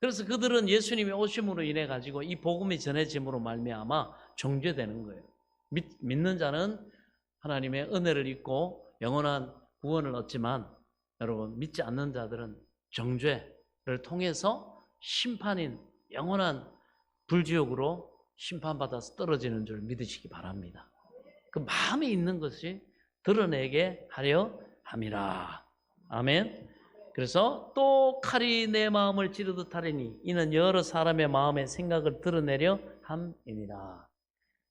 그래서 그들은 예수님의 오심으로 인해 가지고 이 복음이 전해짐으로 말미암아 정죄되는 거예요. 믿는 자는 하나님의 은혜를 입고 영원한 구원을 얻지만, 여러분, 믿지 않는 자들은 정죄를 통해서 심판인 영원한 불지옥으로 심판받아서 떨어지는 줄 믿으시기 바랍니다. 그 마음에 있는 것이 드러내게 하려 함이라. 아멘. 그래서 또 칼이 내 마음을 찌르듯 하리니 이는 여러 사람의 마음의 생각을 드러내려 함이니라.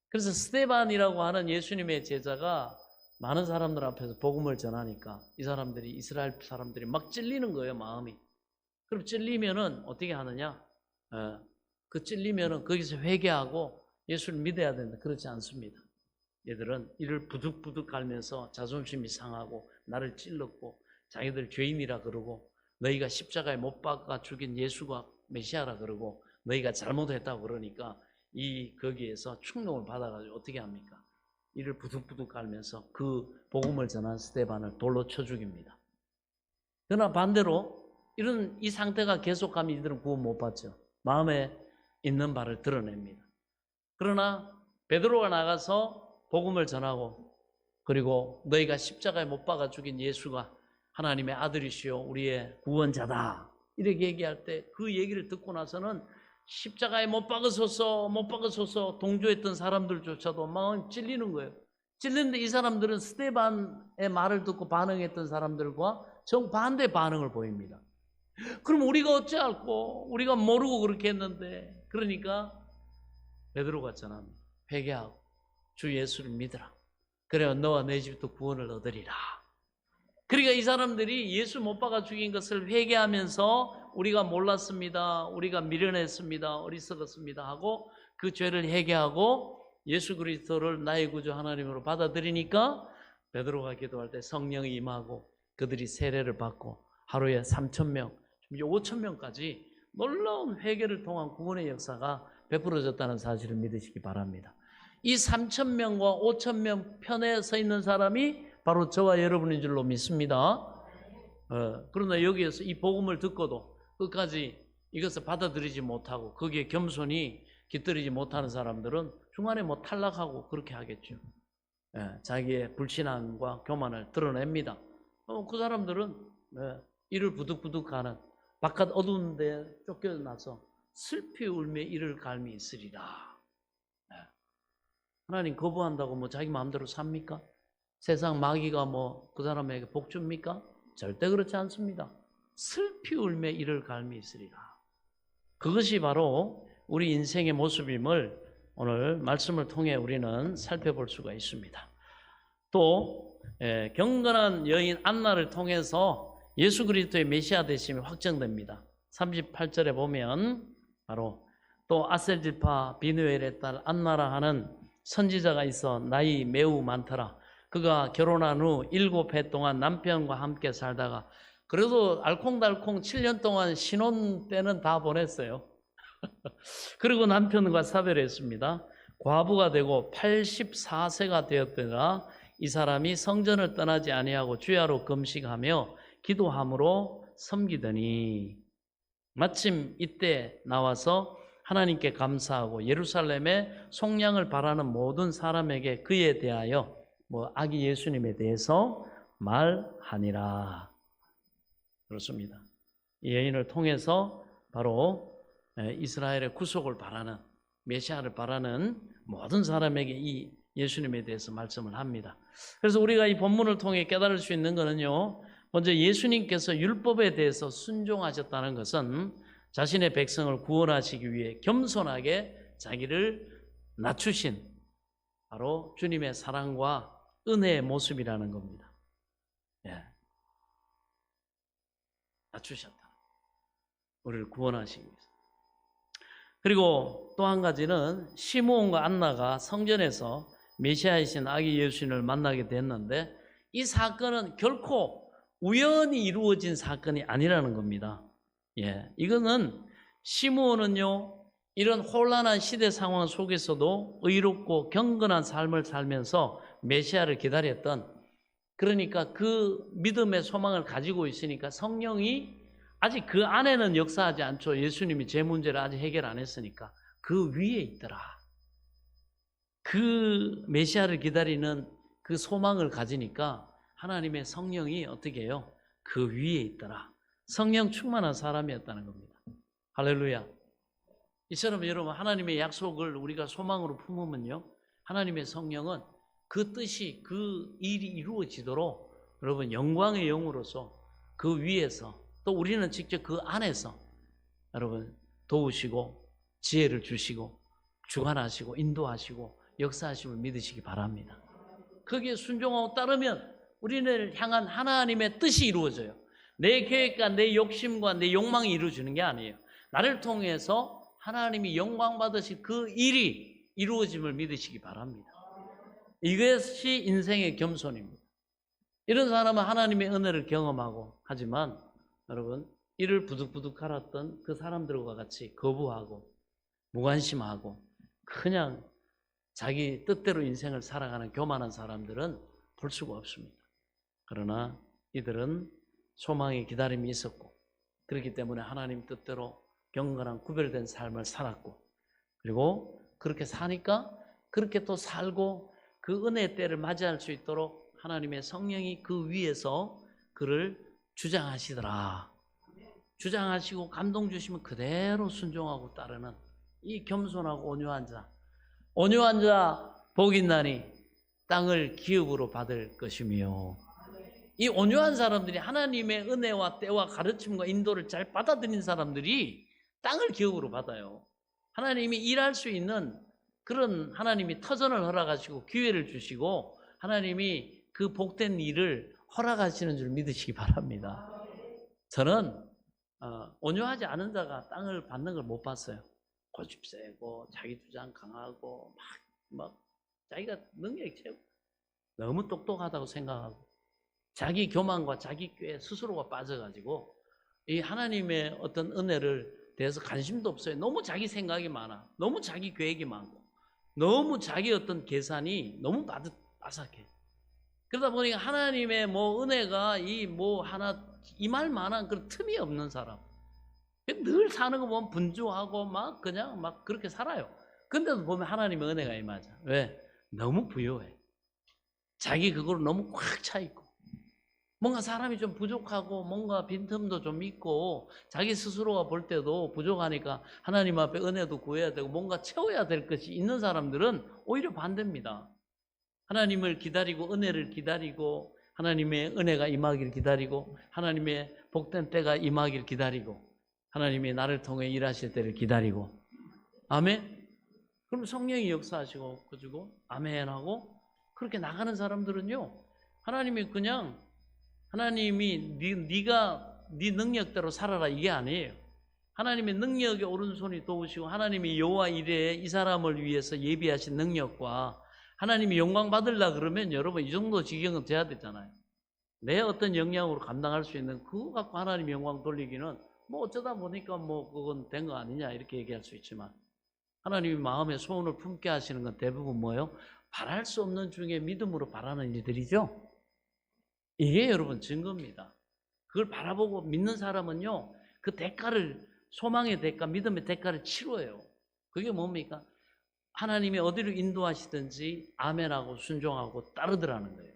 그래서 스데반이라고 하는 예수님의 제자가 많은 사람들 앞에서 복음을 전하니까 이 사람들이, 이스라엘 사람들이 막 찔리는 거예요, 마음이. 그럼 찔리면은 어떻게 하느냐? 그 찔리면은 거기서 회개하고 예수를 믿어야 된다. 그렇지 않습니다. 얘들은 이를 부득부득 갈면서 자존심이 상하고 나를 찔렀고 자기들 죄인이라 그러고, 너희가 십자가에 못 박아 죽인 예수가 메시아라 그러고, 너희가 잘못했다고 그러니까 거기에서 충동을 받아가지고 어떻게 합니까? 이를 부득부득 갈면서 그 복음을 전한 스데반을 돌로 쳐 죽입니다. 그러나 반대로 이 상태가 계속하면 이들은 구원 못 받죠. 마음에 있는 바를 드러냅니다. 그러나 베드로가 나가서 복음을 전하고, 그리고 너희가 십자가에 못 박아 죽인 예수가 하나님의 아들이시요 우리의 구원자다, 이렇게 얘기할 때 그 얘기를 듣고 나서는 십자가에 못 박으소서, 못 박으소서 동조했던 사람들조차도 마음이 찔리는 거예요. 찔리는데 이 사람들은 스데반의 말을 듣고 반응했던 사람들과 정반대 반응을 보입니다. 그럼 우리가 어찌할꼬? 우리가 모르고 그렇게 했는데. 그러니까 베드로가 전합니다. 회개하고 주 예수를 믿으라. 그래야 너와 내 집도 구원을 얻으리라. 그러니까 이 사람들이 예수 못 박아 죽인 것을 회개하면서 우리가 몰랐습니다, 우리가 미련했습니다, 어리석었습니다 하고 그 죄를 회개하고 예수 그리스도를 나의 구주 하나님으로 받아들이니까 베드로가 기도할 때 성령이 임하고 그들이 세례를 받고 하루에 3,000명, 5,000명까지 놀라운 회개를 통한 구원의 역사가 베풀어졌다는 사실을 믿으시기 바랍니다. 이 3,000명과 5,000명 편에 서 있는 사람이 바로 저와 여러분인 줄로 믿습니다. 그러나 여기에서 이 복음을 듣고도 끝까지 이것을 받아들이지 못하고 거기에 겸손히 깃들이지 못하는 사람들은 중간에 뭐 탈락하고 그렇게 하겠죠. 자기의 불신앙과 교만을 드러냅니다. 그 사람들은 이를 부득부득하는 바깥 어두운 데 쫓겨나서 슬피 울며 이를 갈미 있으리라. 하나님 거부한다고 뭐 자기 마음대로 삽니까? 세상 마귀가 뭐 그 사람에게 복 줍니까? 절대 그렇지 않습니다. 슬피 울며 이를 갈미 있으리라. 그것이 바로 우리 인생의 모습임을 오늘 말씀을 통해 우리는 살펴볼 수가 있습니다. 또 경건한 여인 안나를 통해서 예수 그리스도의 메시아 되심이 확정됩니다. 38절에 보면 바로 또 아셀지파 비누엘의 딸 안나라 하는 선지자가 있어 나이 매우 많더라. 그가 결혼한 후 7해 동안 남편과 함께 살다가 그래도 알콩달콩 7년 동안 신혼 때는 다 보냈어요. 그리고 남편과 사별했습니다. 과부가 되고 84세가 되었더라. 이 사람이 성전을 떠나지 아니하고 주야로 금식하며 기도함으로 섬기더니 마침 이때 나와서 하나님께 감사하고 예루살렘에 속량을 바라는 모든 사람에게 그에 대하여 아기 예수님에 대해서 말하니라. 그렇습니다. 이 여인을 통해서 바로 이스라엘의 구속을 바라는, 메시아를 바라는 모든 사람에게 이 예수님에 대해서 말씀을 합니다. 그래서 우리가 이 본문을 통해 깨달을 수 있는 것은요, 먼저 예수님께서 율법에 대해서 순종하셨다는 것은 자신의 백성을 구원하시기 위해 겸손하게 자기를 낮추신 바로 주님의 사랑과 은혜의 모습이라는 겁니다. 낮추셨다. 우리를 구원하시기 위해서. 그리고 또 한 가지는 시므온과 안나가 성전에서 메시아이신 아기 예수님을 만나게 됐는데 이 사건은 결코 우연히 이루어진 사건이 아니라는 겁니다. 이거는 시므온은요 이런 혼란한 시대 상황 속에서도 의롭고 경건한 삶을 살면서 메시아를 기다렸던, 그러니까 그 믿음의 소망을 가지고 있으니까 성령이 아직 그 안에는 역사하지 않죠. 예수님이 제 문제를 아직 해결 안 했으니까. 그 위에 있더라. 그 메시아를 기다리는 그 소망을 가지니까 하나님의 성령이 어떻게 해요? 그 위에 있더라. 성령 충만한 사람이었다는 겁니다. 할렐루야. 이처럼 여러분, 하나님의 약속을 우리가 소망으로 품으면요, 하나님의 성령은 그 뜻이, 그 일이 이루어지도록 여러분 영광의 영으로서 그 위에서, 또 우리는 직접 그 안에서 여러분 도우시고 지혜를 주시고 주관하시고 인도하시고 역사하심을 믿으시기 바랍니다. 거기에 순종하고 따르면 우리를 향한 하나님의 뜻이 이루어져요. 내 계획과 내 욕심과 내 욕망이 이루어지는 게 아니에요. 나를 통해서 하나님이 영광 받으실 그 일이 이루어짐을 믿으시기 바랍니다. 이것이 인생의 겸손입니다. 이런 사람은 하나님의 은혜를 경험하고, 하지만 여러분 이를 부득부득 갈았던 그 사람들과 같이 거부하고 무관심하고 그냥 자기 뜻대로 인생을 살아가는 교만한 사람들은 볼 수가 없습니다. 그러나 이들은 소망의 기다림이 있었고, 그렇기 때문에 하나님 뜻대로 경건한 구별된 삶을 살았고, 그리고 그렇게 사니까 그렇게 또 살고 그 은혜의 때를 맞이할 수 있도록 하나님의 성령이 그 위에서 그를 주장하시더라. 주장하시고 감동 주시면 그대로 순종하고 따르는 이 겸손하고 온유한 자, 온유한 자 복 있나니 땅을 기업으로 받을 것이며, 이 온유한 사람들이 하나님의 은혜와 때와 가르침과 인도를 잘 받아들인 사람들이 땅을 기업으로 받아요. 하나님이 일할 수 있는 그런, 하나님이 터전을 허락하시고 기회를 주시고 하나님이 그 복된 일을 허락하시는 줄 믿으시기 바랍니다. 저는 온유하지 않은 자가 땅을 받는 걸 못 봤어요. 고집 세고 자기 주장 강하고 막 자기가 능력이 최고, 너무 똑똑하다고 생각하고 자기 교만과 자기 꾀에 스스로가 빠져가지고 이 하나님의 어떤 은혜를 대해서 관심도 없어요. 너무 자기 생각이 많아, 너무 자기 계획이 많고 너무 자기 어떤 계산이 너무 빠삭해. 그러다 보니까 하나님의 뭐 은혜가 이 뭐 하나 임할 만한 그런 틈이 없는 사람, 늘 사는 거 보면 분주하고 막 그냥 막 그렇게 살아요. 근데도 보면 하나님의 은혜가 임하죠. 왜? 너무 부유해. 자기 그거로 너무 꽉 차 있고, 뭔가 사람이 좀 부족하고 뭔가 빈틈도 좀 있고 자기 스스로가 볼 때도 부족하니까 하나님 앞에 은혜도 구해야 되고 뭔가 채워야 될 것이 있는 사람들은 오히려 반대입니다. 하나님을 기다리고 은혜를 기다리고 하나님의 은혜가 임하기를 기다리고 하나님의 복된 때가 임하기를 기다리고 하나님이 나를 통해 일하실 때를 기다리고, 아멘? 그럼 성령이 역사하시고 그주고 아멘 하고 그렇게 나가는 사람들은요, 하나님이 그냥 하나님이 네가 네 능력대로 살아라 이게 아니에요. 하나님의 능력의 오른손이 도우시고 하나님이 여호와 이레에 이 사람을 위해서 예비하신 능력과 하나님이 영광 받으려 그러면 여러분 이 정도 지경은 돼야 되잖아요. 내 어떤 역량으로 감당할 수 있는 그거 갖고 하나님 영광 돌리기는 뭐 어쩌다 보니까 뭐 그건 된 거 아니냐 이렇게 얘기할 수 있지만, 하나님이 마음에 소원을 품게 하시는 건 대부분 뭐예요? 바랄 수 없는 중에 믿음으로 바라는 일들이죠. 이게 여러분 증거입니다. 그걸 바라보고 믿는 사람은요, 그 대가를, 소망의 대가, 믿음의 대가를 치러요. 그게 뭡니까? 하나님이 어디로 인도하시든지 아멘하고 순종하고 따르더라는 거예요.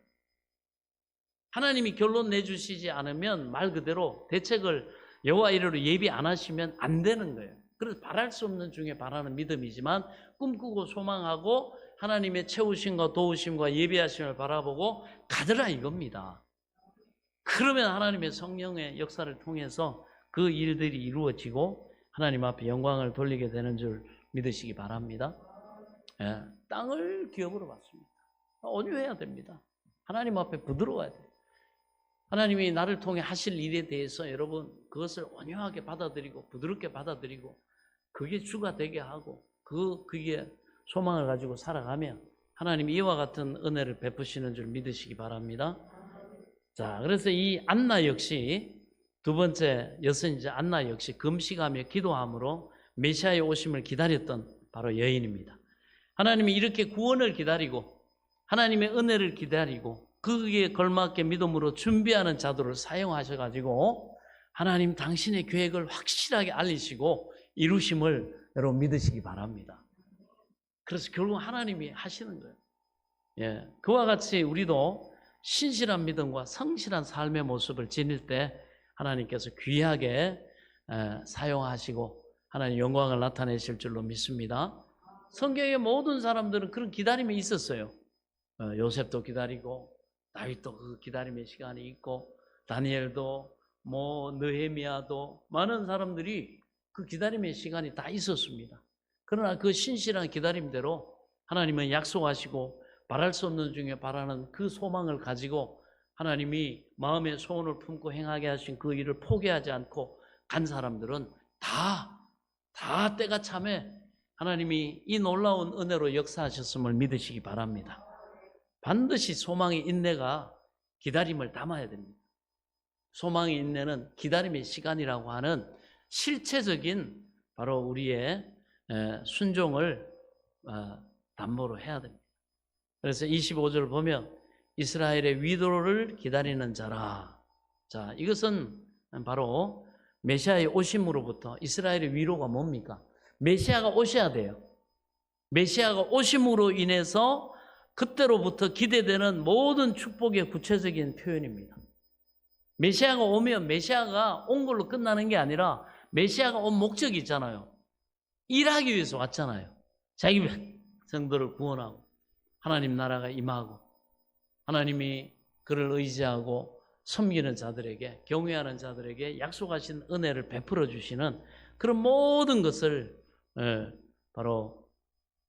하나님이 결론 내주시지 않으면 말 그대로 대책을 여호와 이레로 예비 안 하시면 안 되는 거예요. 그래서 바랄 수 없는 중에 바라는 믿음이지만 꿈꾸고 소망하고 하나님의 채우심과 도우심과 예비하심을 바라보고 가더라 이겁니다. 그러면 하나님의 성령의 역사를 통해서 그 일들이 이루어지고 하나님 앞에 영광을 돌리게 되는 줄 믿으시기 바랍니다. 예, 땅을 기업으로 받습니다. 온유해야 됩니다. 하나님 앞에 부드러워야 돼요. 하나님이 나를 통해 하실 일에 대해서 여러분 그것을 온유하게 받아들이고 부드럽게 받아들이고 그게 주가 되게 하고 그게 소망을 가지고 살아가면 하나님이 이와 같은 은혜를 베푸시는 줄 믿으시기 바랍니다. 자, 그래서 이 안나 역시 두 번째 여성이자 안나 역시 금식하며 기도함으로 메시아의 오심을 기다렸던 바로 여인입니다. 하나님이 이렇게 구원을 기다리고 하나님의 은혜를 기다리고 거기에 걸맞게 믿음으로 준비하는 자들을 사용하셔가지고 하나님 당신의 계획을 확실하게 알리시고 이루심을 여러분 믿으시기 바랍니다. 그래서 결국 하나님이 하시는 거예요. 예, 그와 같이 우리도 신실한 믿음과 성실한 삶의 모습을 지닐 때 하나님께서 귀하게 사용하시고 하나님 영광을 나타내실 줄로 믿습니다. 성경의 모든 사람들은 그런 기다림이 있었어요. 요셉도 기다리고 다윗도 그 기다림의 시간이 있고 다니엘도 느헤미야도 많은 사람들이 그 기다림의 시간이 다 있었습니다. 그러나 그 신실한 기다림대로 하나님은 약속하시고 바랄 수 없는 중에 바라는 그 소망을 가지고 하나님이 마음의 소원을 품고 행하게 하신 그 일을 포기하지 않고 간 사람들은 다 때가 참에 하나님이 이 놀라운 은혜로 역사하셨음을 믿으시기 바랍니다. 반드시 소망의 인내가 기다림을 담아야 됩니다. 소망의 인내는 기다림의 시간이라고 하는 실체적인 바로 우리의 순종을 담보로 해야 됩니다. 그래서 25절을 보면 이스라엘의 위로를 기다리는 자라. 자, 이것은 바로 메시아의 오심으로부터 이스라엘의 위로가 뭡니까? 메시아가 오셔야 돼요. 메시아가 오심으로 인해서 그때로부터 기대되는 모든 축복의 구체적인 표현입니다. 메시아가 오면 메시아가 온 걸로 끝나는 게 아니라 메시아가 온 목적이 있잖아요. 일하기 위해서 왔잖아요. 자기 백성들을 구원하고 하나님 나라가 임하고 하나님이 그를 의지하고 섬기는 자들에게 경외하는 자들에게 약속하신 은혜를 베풀어 주시는 그런 모든 것을 바로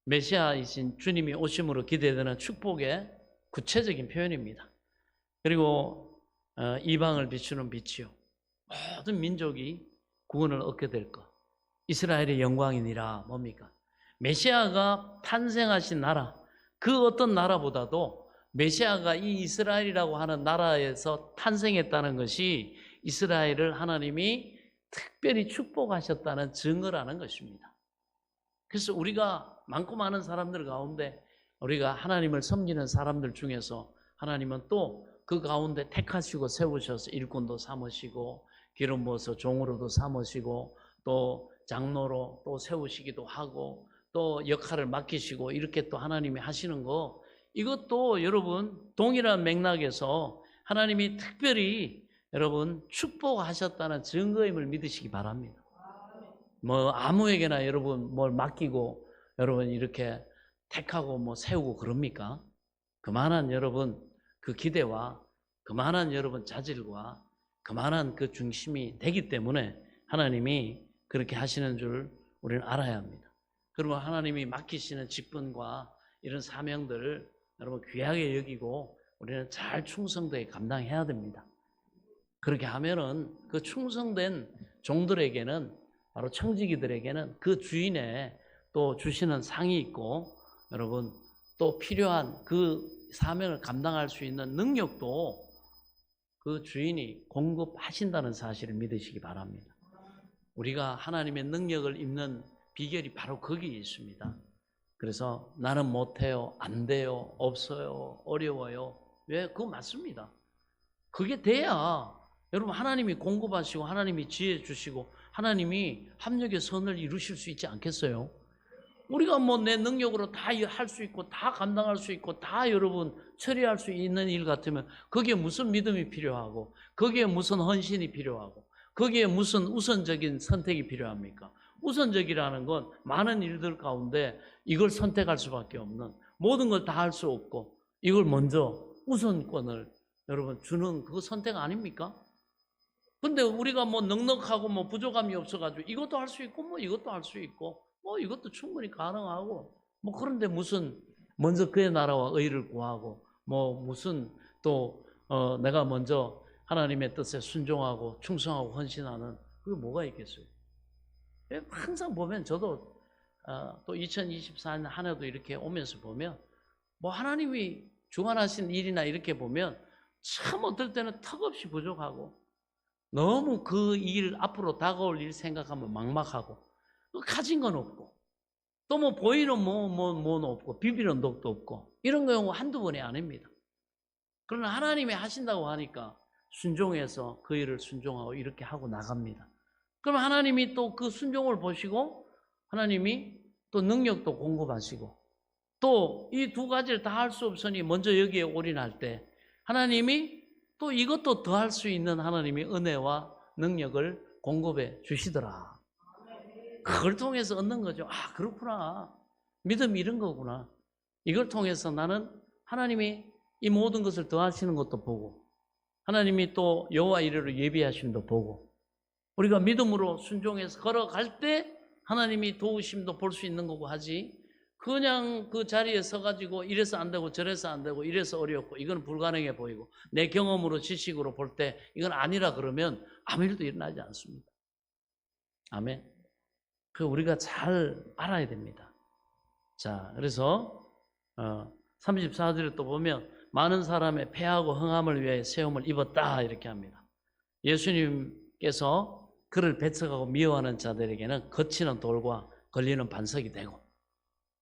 메시아이신 주님이 오심으로 기대되는 축복의 구체적인 표현입니다. 그리고 이방을 비추는 빛이요 모든 민족이 구원을 얻게 될 것 이스라엘의 영광이니라. 뭡니까? 메시아가 탄생하신 나라 그 어떤 나라보다도 메시아가 이 이스라엘이라고 하는 나라에서 탄생했다는 것이 이스라엘을 하나님이 특별히 축복하셨다는 증거라는 것입니다. 그래서 우리가 많고 많은 사람들 가운데 우리가 하나님을 섬기는 사람들 중에서 하나님은 또 그 가운데 택하시고 세우셔서 일꾼도 삼으시고 기름 부어서 종으로도 삼으시고 또 장로로 또 세우시기도 하고 또 역할을 맡기시고 이렇게 또 하나님이 하시는 거 이것도 여러분 동일한 맥락에서 하나님이 특별히 여러분 축복하셨다는 증거임을 믿으시기 바랍니다. 아무에게나 여러분 뭘 맡기고 여러분 이렇게 택하고 세우고 그럽니까? 그만한 여러분 그 기대와 그만한 여러분 자질과 그만한 그 중심이 되기 때문에 하나님이 그렇게 하시는 줄 우리는 알아야 합니다. 그리고 하나님이 맡기시는 직분과 이런 사명들을 여러분 귀하게 여기고 우리는 잘 충성되게 감당해야 됩니다. 그렇게 하면은 그 충성된 종들에게는 바로 청지기들에게는 그 주인의 또 주시는 상이 있고 여러분 또 필요한 그 사명을 감당할 수 있는 능력도 그 주인이 공급하신다는 사실을 믿으시기 바랍니다. 우리가 하나님의 능력을 입는 비결이 바로 거기에 있습니다. 그래서 나는 못해요, 안 돼요, 없어요, 어려워요. 왜? 그거 맞습니다. 그게 돼야 여러분 하나님이 공급하시고 하나님이 지혜 주시고 하나님이 합력의 선을 이루실 수 있지 않겠어요? 우리가 내 능력으로 다 할 수 있고 다 감당할 수 있고 다 여러분 처리할 수 있는 일 같으면 거기에 무슨 믿음이 필요하고 거기에 무슨 헌신이 필요하고 거기에 무슨 우선적인 선택이 필요합니까? 우선적이라는 건 많은 일들 가운데 이걸 선택할 수밖에 없는 모든 걸 다 할 수 없고 이걸 먼저 우선권을 여러분 주는 그 선택 아닙니까? 근데 우리가 넉넉하고 부족함이 없어가지고 이것도 할 수 있고 이것도 할 수 있고 이것도 충분히 가능하고 그런데 무슨 먼저 그의 나라와 의를 구하고 무슨 또 내가 먼저 하나님의 뜻에 순종하고 충성하고 헌신하는 그게 뭐가 있겠어요? 항상 보면 저도 또 2024년 한 해도 이렇게 오면서 보면 하나님이 주관하신 일이나 이렇게 보면 참 어떨 때는 턱없이 부족하고 너무 그 일 앞으로 다가올 일 생각하면 막막하고 가진 건 없고, 또 뭐 보이는 뭐는 없고, 비비는 독도 없고, 이런 경우 한두 번이 아닙니다. 그러나 하나님이 하신다고 하니까 순종해서 그 일을 순종하고 이렇게 하고 나갑니다. 그럼 하나님이 또 그 순종을 보시고 하나님이 또 능력도 공급하시고, 또 이 두 가지를 다 할 수 없으니 먼저 여기에 올인할 때 하나님이 또 이것도 더 할 수 있는 하나님이 은혜와 능력을 공급해 주시더라. 그걸 통해서 얻는 거죠. 아, 그렇구나. 믿음이 이런 거구나. 이걸 통해서 나는 하나님이 이 모든 것을 더 하시는 것도 보고, 하나님이 또 여호와 이르러 예비하심도 보고, 우리가 믿음으로 순종해서 걸어갈 때 하나님이 도우심도 볼 수 있는 거고 하지, 그냥 그 자리에 서가지고 이래서 안 되고 저래서 안 되고 이래서 어렵고 이건 불가능해 보이고 내 경험으로 지식으로 볼 때 이건 아니라 그러면 아무 일도 일어나지 않습니다. 아멘. 그 우리가 잘 알아야 됩니다. 자, 그래서 34절에 또 보면 많은 사람의 패하고 흥함을 위해 세움을 입었다 이렇게 합니다. 예수님께서 그를 배척하고 미워하는 자들에게는 거치는 돌과 걸리는 반석이 되고,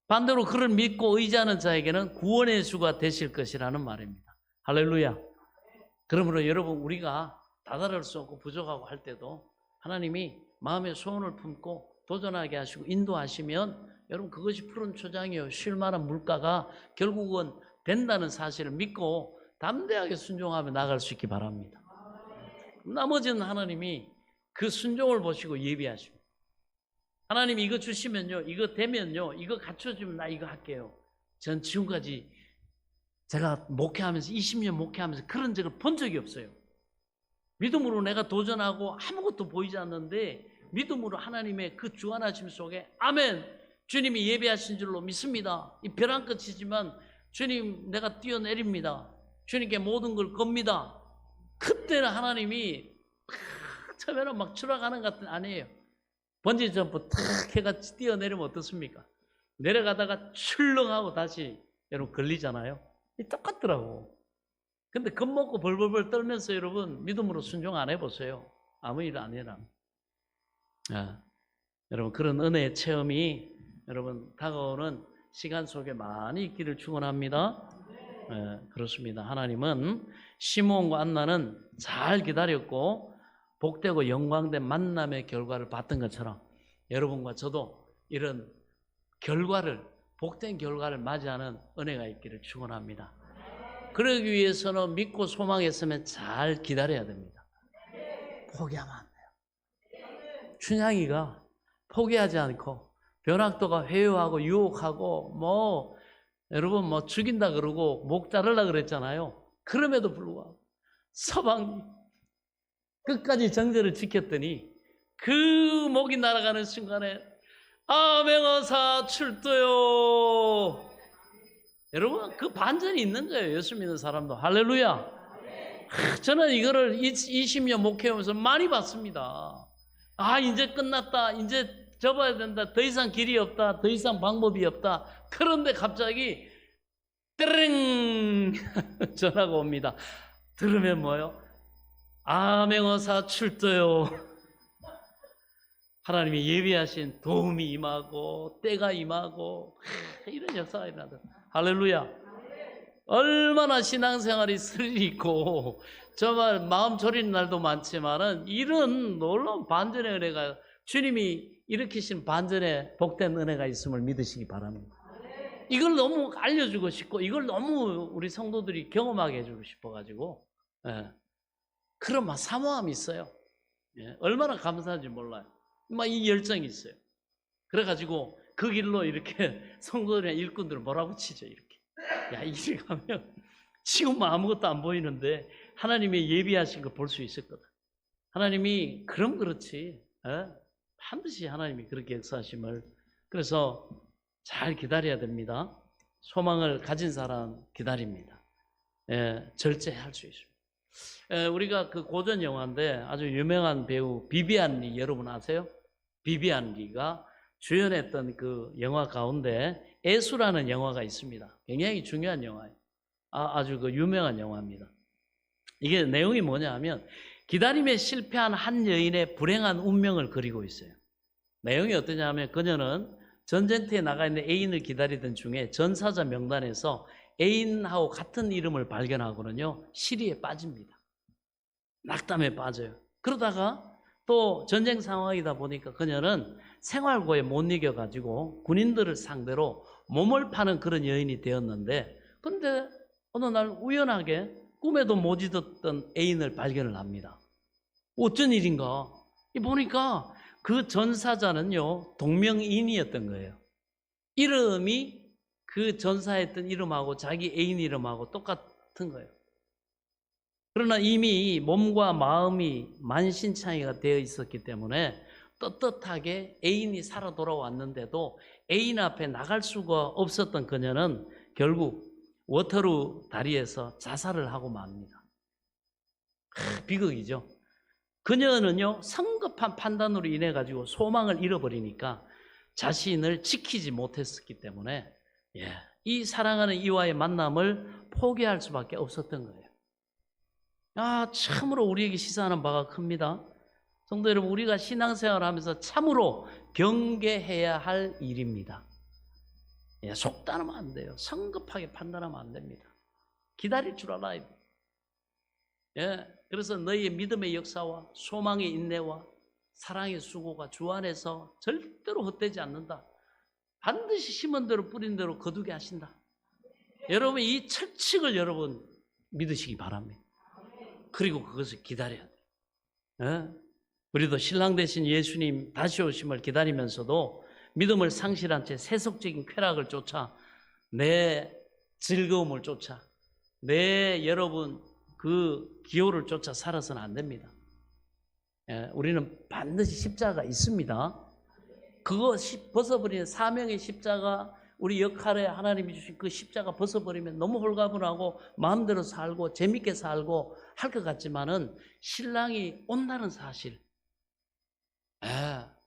반대로 그를 믿고 의지하는 자에게는 구원의 주가 되실 것이라는 말입니다. 할렐루야. 그러므로 여러분, 우리가 다다를 수 없고 부족하고 할 때도 하나님이 마음의 소원을 품고 도전하게 하시고 인도하시면 여러분 그것이 푸른 초장이요 쉴 만한 물가가 결국은 된다는 사실을 믿고 담대하게 순종하며 나갈 수 있기 바랍니다. 나머지는 하나님이 그 순종을 보시고 예비하십니다. 하나님 이거 주시면요, 이거 되면요, 이거 갖춰주면 나 이거 할게요. 전 지금까지 제가 목회하면서 20년 목회하면서 그런 적을 본 적이 없어요. 믿음으로 내가 도전하고 아무것도 보이지 않는데 믿음으로 하나님의 그 주관하심 속에 아멘, 주님이 예배하신 줄로 믿습니다. 이 벼랑 끝이지만 주님 내가 뛰어내립니다. 주님께 모든 걸 겁니다. 그때는 하나님이 처음에는 막 추락하는 것 같은 아니에요. 번지점프 탁 해가 뛰어내리면 어떻습니까? 내려가다가 출렁하고 다시 여러분 걸리잖아요. 똑같더라고. 근데 겁먹고 벌벌벌 떨면서 여러분 믿음으로 순종 안 해보세요. 아무 일 안 해라. 여러분 그런 은혜의 체험이 여러분 다가오는 시간 속에 많이 있기를 축원합니다. 그렇습니다. 하나님은 시므온과 안나는 잘 기다렸고 복되고 영광된 만남의 결과를 봤던 것처럼 여러분과 저도 이런 결과를, 복된 결과를 맞이하는 은혜가 있기를 축원합니다. 그러기 위해서는 믿고 소망했으면 잘 기다려야 됩니다. 포기하면 안 돼요. 춘향이가 포기하지 않고 변학도가 회유하고 유혹하고 여러분 죽인다 그러고 목 자르려 그랬잖아요. 그럼에도 불구하고 서방이 끝까지 정절을 지켰더니 그 목이 날아가는 순간에 아맹어사 출두요. 여러분 그 반전이 있는 거예요. 예수 믿는 사람도. 할렐루야. 저는 이거를 20년 목회하면서 많이 봤습니다. 이제 끝났다. 이제 접어야 된다. 더 이상 길이 없다. 더 이상 방법이 없다. 그런데 갑자기 띠링 전화가 옵니다. 들으면 뭐요? 아맹어사 출두요. 하나님이 예비하신 도움이 임하고 때가 임하고 이런 역사가 일어나더라고요. 할렐루야. 얼마나 신앙생활이 스릴이 있고 정말 마음 졸이는 날도 많지만은 이런 놀라운 반전의 은혜가, 주님이 일으키신 반전의 복된 은혜가 있음을 믿으시기 바랍니다. 이걸 너무 알려주고 싶고 이걸 너무 우리 성도들이 경험하게 해주고 싶어가지고 그런 사모함이 있어요. 얼마나 감사한지 몰라요. 이 열정이 있어요. 그래가지고 그 길로 이렇게 성도들이나 일꾼들을 몰아붙이죠. 이렇게. 야, 이리 가면 지금 아무것도 안 보이는데 하나님의 예비하신 거 볼 수 있을 거다. 하나님이 그럼 그렇지. 반드시 하나님이 그렇게 역사하심을. 그래서 잘 기다려야 됩니다. 소망을 가진 사람 기다립니다. 절제할 수 있습니다. 우리가 그 고전 영화인데 아주 유명한 배우 비비안 리 여러분 아세요? 비비안 리가 주연했던 그 영화 가운데 애수라는 영화가 있습니다. 굉장히 중요한 영화예요. 아주 그 유명한 영화입니다. 이게 내용이 뭐냐 하면 기다림에 실패한 한 여인의 불행한 운명을 그리고 있어요. 내용이 어떠냐면 그녀는 전쟁터에 나가 있는 애인을 기다리던 중에 전사자 명단에서 애인하고 같은 이름을 발견하고는요, 시리에 빠집니다. 낙담에 빠져요. 그러다가 또 전쟁 상황이다 보니까 그녀는 생활고에 못 이겨가지고 군인들을 상대로 몸을 파는 그런 여인이 되었는데, 그런데 어느 날 우연하게 꿈에도 못 잊었던 애인을 발견을 합니다. 어쩐 일인가? 보니까 그 전사자는요, 동명이인이었던 거예요. 이름이 그 전사했던 이름하고 자기 애인 이름하고 똑같은 거예요. 그러나 이미 몸과 마음이 만신창이가 되어 있었기 때문에 떳떳하게 애인이 살아 돌아왔는데도 애인 앞에 나갈 수가 없었던 그녀는 결국 워터루 다리에서 자살을 하고 맙니다. 비극이죠. 그녀는요, 성급한 판단으로 인해 가지고 소망을 잃어버리니까 자신을 지키지 못했기 때문에 이 사랑하는 이와의 만남을 포기할 수밖에 없었던 거예요. 참으로 우리에게 시사하는 바가 큽니다. 성도 여러분, 우리가 신앙생활을 하면서 참으로 경계해야 할 일입니다. 속단하면 안 돼요. 성급하게 판단하면 안 됩니다. 기다릴 줄 알아야 돼요. 그래서 너희의 믿음의 역사와 소망의 인내와 사랑의 수고가 주 안에서 절대로 헛되지 않는다. 반드시 심은 대로 뿌린 대로 거두게 하신다. 여러분, 이 철칙을 여러분 믿으시기 바랍니다. 그리고 그것을 기다려야 돼요. 우리도 신랑 되신 예수님 다시 오심을 기다리면서도 믿음을 상실한 채 세속적인 쾌락을 쫓아, 내 즐거움을 쫓아, 내 여러분 그 기호를 쫓아 살아서는 안 됩니다. 우리는 반드시 십자가가 있습니다. 그거 벗어버리는 사명의 십자가, 우리 역할에 하나님이 주신 그 십자가 벗어버리면 너무 홀가분하고 마음대로 살고 재밌게 살고 할 것 같지만은 신랑이 온다는 사실,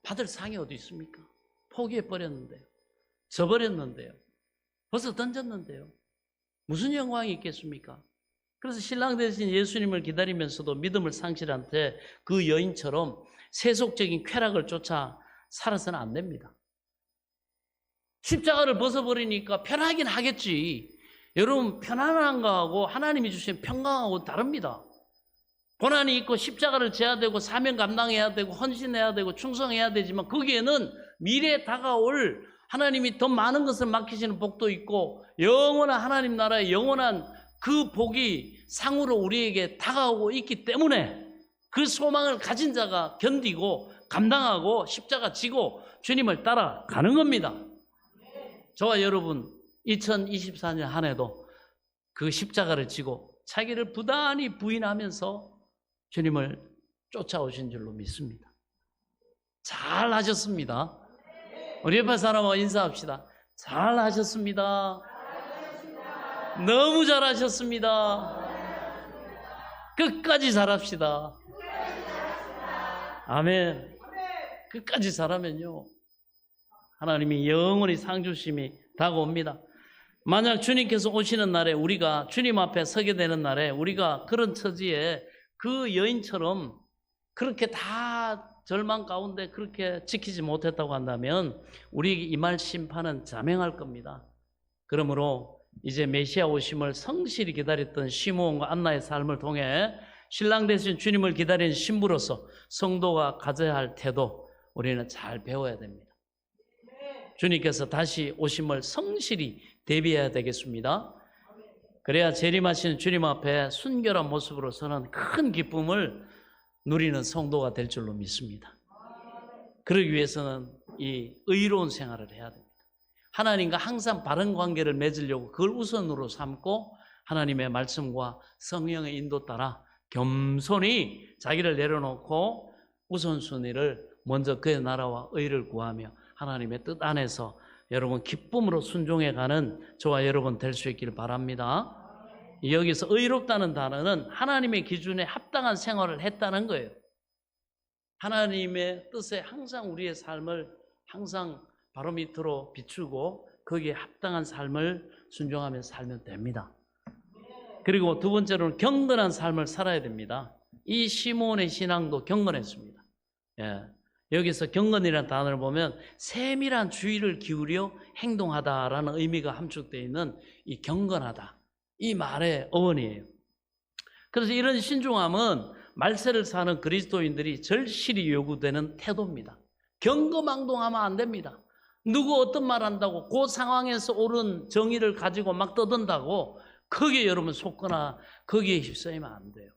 받을 상이 어디 있습니까? 포기해버렸는데요. 져버렸는데요. 벌써 던졌는데요. 무슨 영광이 있겠습니까? 그래서 신랑 되신 예수님을 기다리면서도 믿음을 상실한 채 그 여인처럼 세속적인 쾌락을 쫓아 살아서는 안 됩니다. 십자가를 벗어버리니까 편하긴 하겠지. 여러분, 편안한 거하고 하나님이 주신 평강하고 다릅니다. 고난이 있고 십자가를 져야 되고 사명 감당해야 되고 헌신해야 되고 충성해야 되지만 거기에는 미래에 다가올 하나님이 더 많은 것을 맡기시는 복도 있고 영원한 하나님 나라의 영원한 그 복이 상으로 우리에게 다가오고 있기 때문에 그 소망을 가진 자가 견디고 감당하고 십자가 지고 주님을 따라가는 겁니다. 저와 여러분 2024년 한 해도 그 십자가를 지고 자기를 부단히 부인하면서 주님을 쫓아오신 줄로 믿습니다. 잘 하셨습니다. 우리 옆에 사람과 인사합시다. 잘 하셨습니다. 너무 잘 하셨습니다. 끝까지 잘합시다. 아멘. 끝까지 잘하면요, 하나님이 영원히 상 주심이 다가옵니다. 만약 주님께서 오시는 날에 우리가 주님 앞에 서게 되는 날에 우리가 그런 처지에 그 여인처럼 그렇게 다 절망 가운데 그렇게 지키지 못했다고 한다면 우리에게 임할 심판은 자명할 겁니다. 그러므로 이제 메시아 오심을 성실히 기다렸던 시므온과 안나의 삶을 통해 신랑 되신 주님을 기다리는 신부로서 성도가 가져야 할 태도 우리는 잘 배워야 됩니다. 주님께서 다시 오심을 성실히 대비해야 되겠습니다. 그래야 재림하시는 주님 앞에 순결한 모습으로 서는 큰 기쁨을 누리는 성도가 될 줄로 믿습니다. 그러기 위해서는 이 의로운 생활을 해야 됩니다. 하나님과 항상 바른 관계를 맺으려고 그걸 우선으로 삼고 하나님의 말씀과 성령의 인도 따라 겸손히 자기를 내려놓고 우선순위를 먼저 그의 나라와 의를 구하며 하나님의 뜻 안에서 여러분 기쁨으로 순종해가는 저와 여러분 될 수 있기를 바랍니다. 여기서 의롭다는 단어는 하나님의 기준에 합당한 생활을 했다는 거예요. 하나님의 뜻에 항상 우리의 삶을 항상 바로 밑으로 비추고 거기에 합당한 삶을 순종하며 살면 됩니다. 그리고 두 번째로는 경건한 삶을 살아야 됩니다. 이 시므온의 신앙도 경건했습니다. 여기서 경건이라는 단어를 보면 세밀한 주의를 기울여 행동하다라는 의미가 함축되어 있는 이 경건하다, 이 말의 어원이에요. 그래서 이런 신중함은 말세를 사는 그리스도인들이 절실히 요구되는 태도입니다. 경거망동하면 안 됩니다. 누구 어떤 말 한다고 그 상황에서 옳은 정의를 가지고 막 떠든다고 거기에 여러분 속거나 거기에 휩싸이면 안 돼요.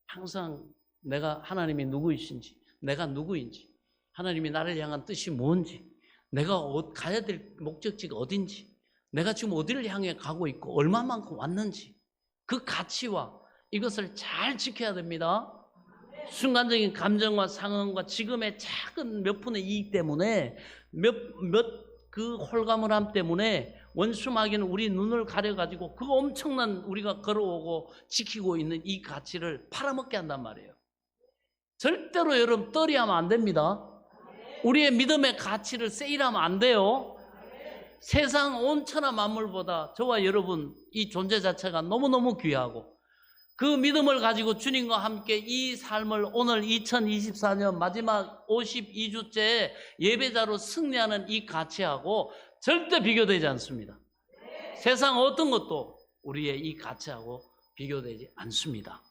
항상 내가 하나님이 누구이신지, 내가 누구인지, 하나님이 나를 향한 뜻이 뭔지, 내가 가야 될 목적지가 어딘지, 내가 지금 어디를 향해 가고 있고 얼마만큼 왔는지 그 가치와 이것을 잘 지켜야 됩니다. 순간적인 감정과 상황과 지금의 작은 몇 푼의 이익 때문에 그 홀가분함 때문에 원수마귀는 우리 눈을 가려가지고 그 엄청난 우리가 걸어오고 지키고 있는 이 가치를 팔아먹게 한단 말이에요. 절대로 여러분 떨이하면 안 됩니다. 우리의 믿음의 가치를 세일하면 안 돼요. 세상 온 천하 만물보다 저와 여러분 이 존재 자체가 너무너무 귀하고 그 믿음을 가지고 주님과 함께 이 삶을 오늘 2024년 마지막 52주째 예배자로 승리하는 이 가치하고 절대 비교되지 않습니다. 세상 어떤 것도 우리의 이 가치하고 비교되지 않습니다.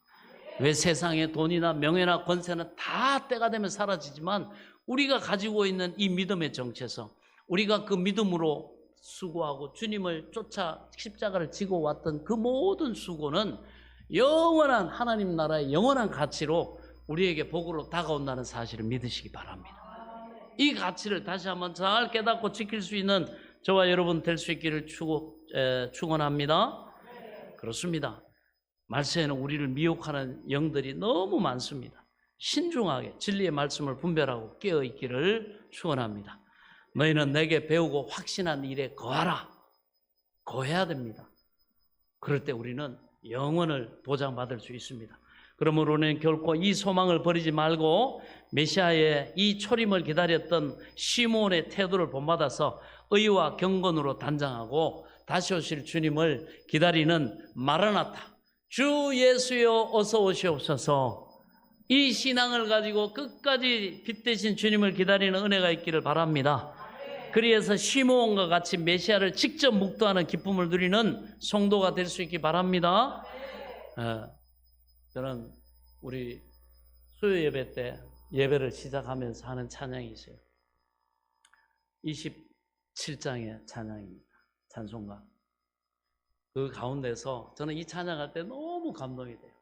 왜 세상의 돈이나 명예나 권세는 다 때가 되면 사라지지만 우리가 가지고 있는 이 믿음의 정체성, 우리가 그 믿음으로 수고하고 주님을 쫓아 십자가를 지고 왔던 그 모든 수고는 영원한 하나님 나라의 영원한 가치로 우리에게 복으로 다가온다는 사실을 믿으시기 바랍니다. 이 가치를 다시 한번 잘 깨닫고 지킬 수 있는 저와 여러분 될 수 있기를 축원합니다. 그렇습니다. 말세에는 우리를 미혹하는 영들이 너무 많습니다. 신중하게 진리의 말씀을 분별하고 깨어있기를 축원합니다. 너희는 내게 배우고 확신한 일에 거하라. 거해야 됩니다. 그럴 때 우리는 영원을 보장받을 수 있습니다. 그러므로 우리는 결코 이 소망을 버리지 말고 메시아의 이 초림을 기다렸던 시몬의 태도를 본받아서 의와 경건으로 단장하고 다시 오실 주님을 기다리는 마라나타, 주 예수여 어서 오시옵소서, 이 신앙을 가지고 끝까지 빛 대신 주님을 기다리는 은혜가 있기를 바랍니다. 그리해서 시므온과 같이 메시아를 직접 묵도하는 기쁨을 누리는 성도가 될 수 있기 바랍니다. 저는 우리 수요 예배 때 예배를 시작하면서 하는 찬양이 있어요. 27장의 찬양입니다. 찬송가. 그 가운데서 저는 이 찬양할 때 너무 감동이 돼요.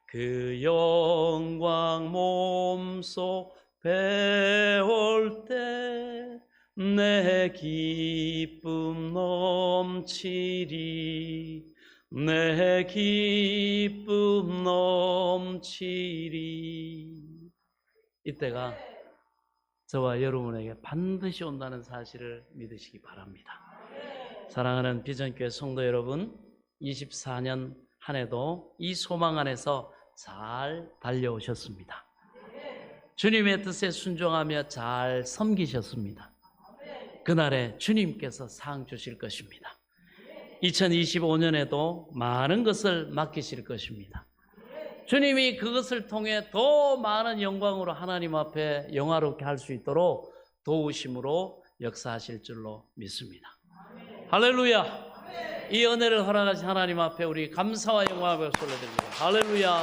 그 영광 몸속 배울 때 내 기쁨 넘치리, 내 기쁨 넘치리. 이때가 저와 여러분에게 반드시 온다는 사실을 믿으시기 바랍니다. 사랑하는 비전교회 성도 여러분, 24년 한 해도 이 소망 안에서 잘 달려오셨습니다. 주님의 뜻에 순종하며 잘 섬기셨습니다. 그날에 주님께서 상 주실 것입니다. 2025년에도 많은 것을 맡기실 것입니다. 주님이 그것을 통해 더 많은 영광으로 하나님 앞에 영화롭게 할 수 있도록 도우심으로 역사하실 줄로 믿습니다. 할렐루야! 이 은혜를 허락하신 하나님 앞에 우리 감사와 영광을 올려드립니다. 할렐루야!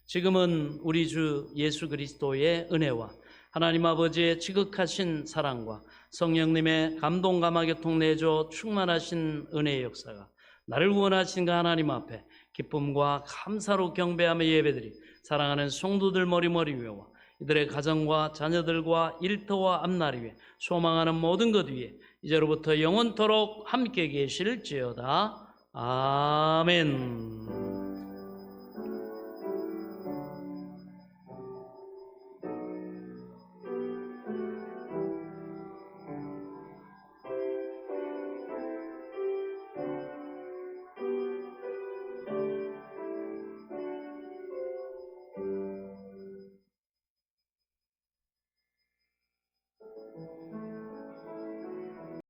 지금은 우리 주 예수 그리스도의 은혜와 하나님 아버지의 지극하신 사랑과 성령님의 감동 감화 교통 내조 충만하신 은혜의 역사가 나를 구원하신 그 하나님 앞에 기쁨과 감사로 경배하며 예배드리 사랑하는 성도들 머리머리 위와 이들의 가정과 자녀들과 일터와 앞날 위에 소망하는 모든 것 위에 이제로부터 영원토록 함께 계실지어다. 아멘.